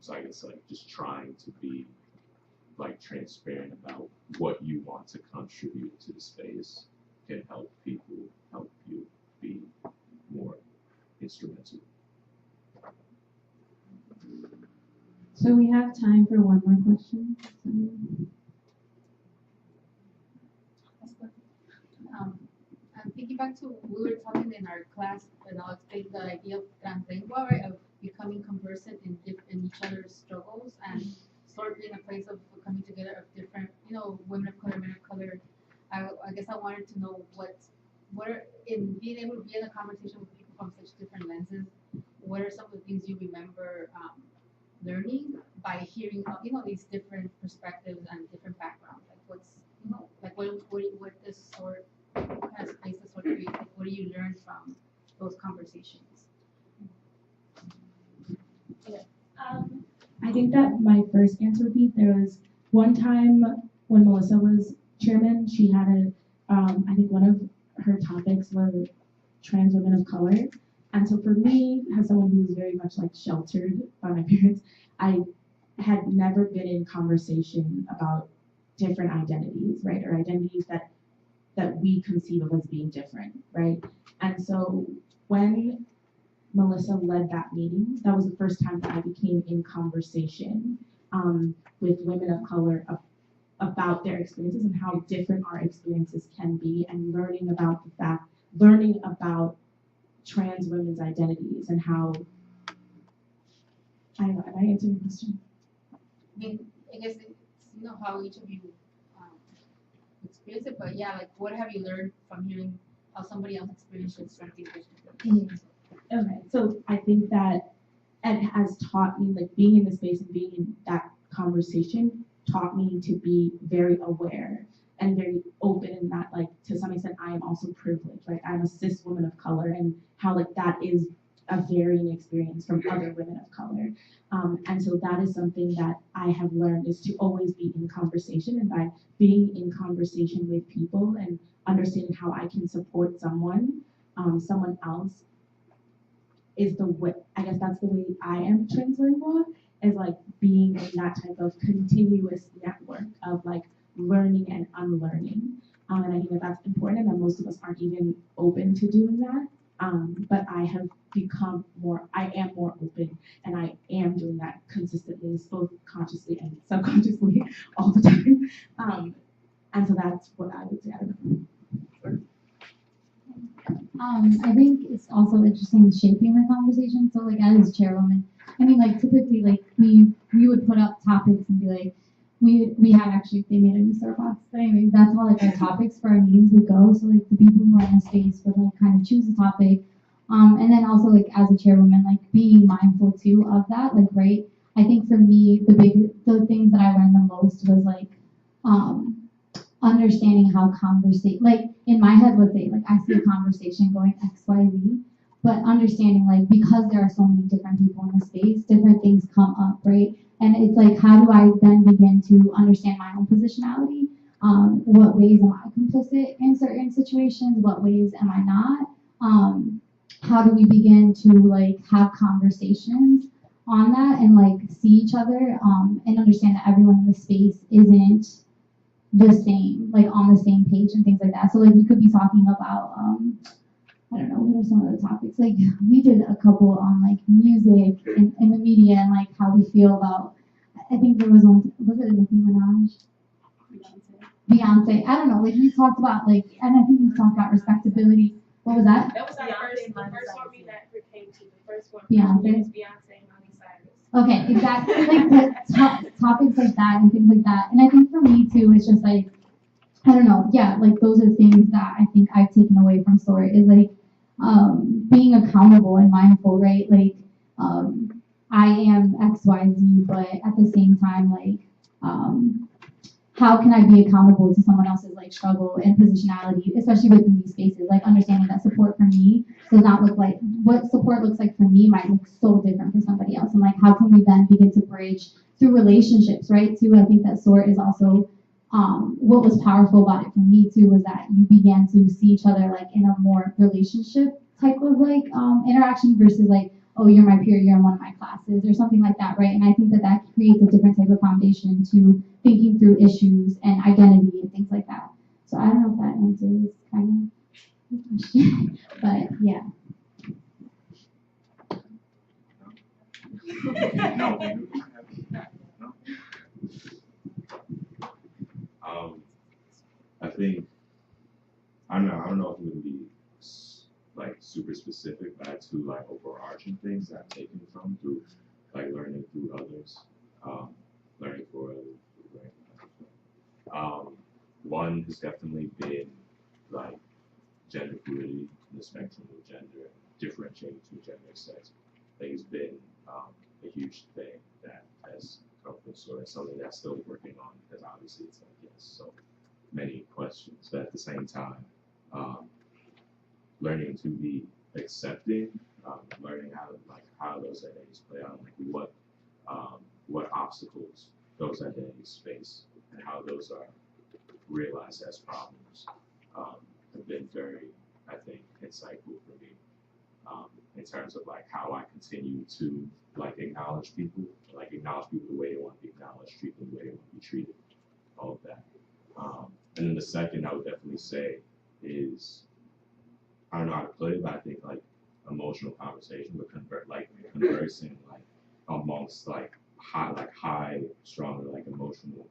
[SPEAKER 9] So I guess like just trying to be like transparent about what you want to contribute to the space can help you be more instrumental.
[SPEAKER 2] So we have time for one more question.
[SPEAKER 11] Piggyback to what we were talking in our class, and I'll explain the idea of translingua, right, of becoming conversant in each other's struggles, and sort of in a place of coming together of different, you know, women of color, men of color. I guess I wanted to know what are, in being able to be in a conversation with people from such different lenses, what are some of the things you remember learning by hearing, you know, these different perspectives and different backgrounds? Like what's, you know, like what this sort, what kind of space this sort of creates? Like what do you learn from those conversations?
[SPEAKER 4] I think that my first answer would be, there was one time when Melissa was chairman, she had I think one of her topics was trans women of color. And so for me, as someone who was very much like sheltered by my parents, I had never been in conversation about different identities, right? Or identities that we conceive of as being different, right? And so when Melissa led that meeting, that was the first time that I became in conversation with women of color about their experiences and how different our experiences can be, and learning about trans women's identities and how, I don't know, am I answering the question?
[SPEAKER 11] I mean, I guess it's, you know, how each of you experience it, but yeah, like what have you learned from hearing how somebody else experiences something different?
[SPEAKER 4] Okay, so I think that it has taught me, like being in the space and being in that conversation taught me to be very aware and very open in that, like, to some extent, I am also privileged, right? I'm a cis woman of color, and how, like, that is a varying experience from other women of color. And so that is something that I have learned, is to always be in conversation, and by being in conversation with people and understanding how I can support someone else is the way, I guess that's the way I am translingual, is like being in that type of continuous network of like learning and unlearning. And I think that that's important, and that most of us aren't even open to doing that. But I have I am more open, and I am doing that consistently, both consciously and subconsciously all the time. And so that's what I would say.
[SPEAKER 7] I think it's also interesting shaping the conversation. So like as chairwoman, I mean like typically like we would put up topics and be like, we have actually, they made a new Starbucks box, but anyway, that's how like our topics for our meetings would go. So like the people who are in the space would like kind of choose a topic. And then also like as a chairwoman, like being mindful too of that, like, right? I think for me, the things that I learned the most was like, understanding how like in my head, let's say like I see a conversation going X, Y, Z, but understanding like because there are so many different people in the space, different things come up, right? And it's like, how do I then begin to understand my own positionality? What ways am I complicit in certain situations? What ways am I not? How do we begin to like have conversations on that and like see each other and understand that everyone in the space isn't the same, like on the same page and things like that. So like we could be talking about I don't know, what are some of the topics? Like we did a couple on like music and the media and like how we feel about, I think there was one, was it Nicki Minaj? Beyonce. I don't know, like we talked about like, and I think we talked about respectability. What was that?
[SPEAKER 5] That was our first one we met came to. The first one
[SPEAKER 7] Beyonce.
[SPEAKER 5] was Beyonce and Miley Cyrus.
[SPEAKER 7] Okay, exactly. Like the topics like that and things like that. And I think for me too, it's just like, I don't know, yeah, like those are things that I think I've taken away from SOAR is like being accountable and mindful, right? Like I am XYZ, but at the same time, like how can I be accountable to someone else's like struggle and positionality, especially within these spaces, like understanding that support for me does not look like what support looks like for me might look so different for somebody else. And like how can we then begin to bridge through relationships, right? Too, I think that SOAR is also what was powerful about it for me too was that you began to see each other like in a more relationship type of like interaction versus like, oh, you're my peer, you're in one of my classes or something like that, right? And I think that that creates a different type of foundation to thinking through issues and identity and things like that. So I don't know if that answers kind of the question, but yeah.
[SPEAKER 9] I think I don't know if it would be like super specific, but I have two like overarching things that I've taken from through like learning through others, learning for others, learning for others. One has definitely been like gender fluidity in the spectrum of gender, differentiating between gender and sex. I think it's been a huge thing that has come from SOAR. It's something that's still working on because obviously it's like yes, so many questions, but at the same time, learning to be accepting, learning how those identities play out, like what obstacles those identities face, and how those are realized as problems, have been very, I think, insightful for me in terms of like how I continue to like acknowledge people the way they want to be acknowledged, treat them the way they want to be treated, all of that. And then the second I would definitely say is, I don't know how to put it, but I think like emotional conversation, but conversing like amongst like high, strong like emotional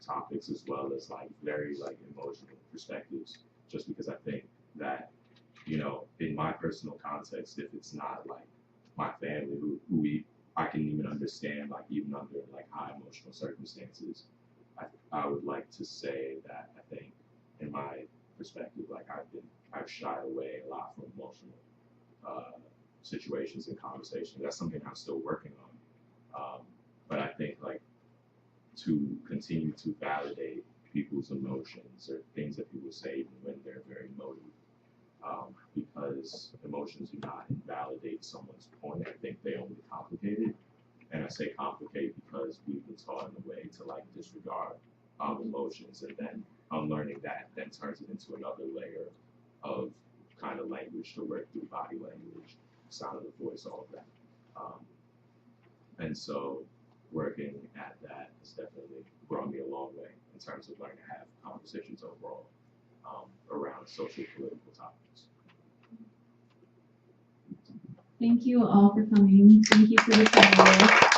[SPEAKER 9] topics as well as like very like emotional perspectives. Just because I think that, you know, in my personal context, if it's not like my family I can even understand, like even under like high emotional circumstances, I would like to say that I think in my perspective, like I've shied away a lot from emotional situations and conversations. That's something I'm still working on. But I think like to continue to validate people's emotions or things that people say even when they're very emotive. Because emotions do not invalidate someone's point. I think they only complicate it. And I say complicate because we've been taught in a way to like disregard emotions, and then unlearning that then turns it into another layer of kind of language to work through, body language, sound of the voice, all of that. And so working at that has definitely brought me a long way in terms of learning to have conversations overall around social political topics.
[SPEAKER 2] Thank you all for coming. Thank you for the panelists.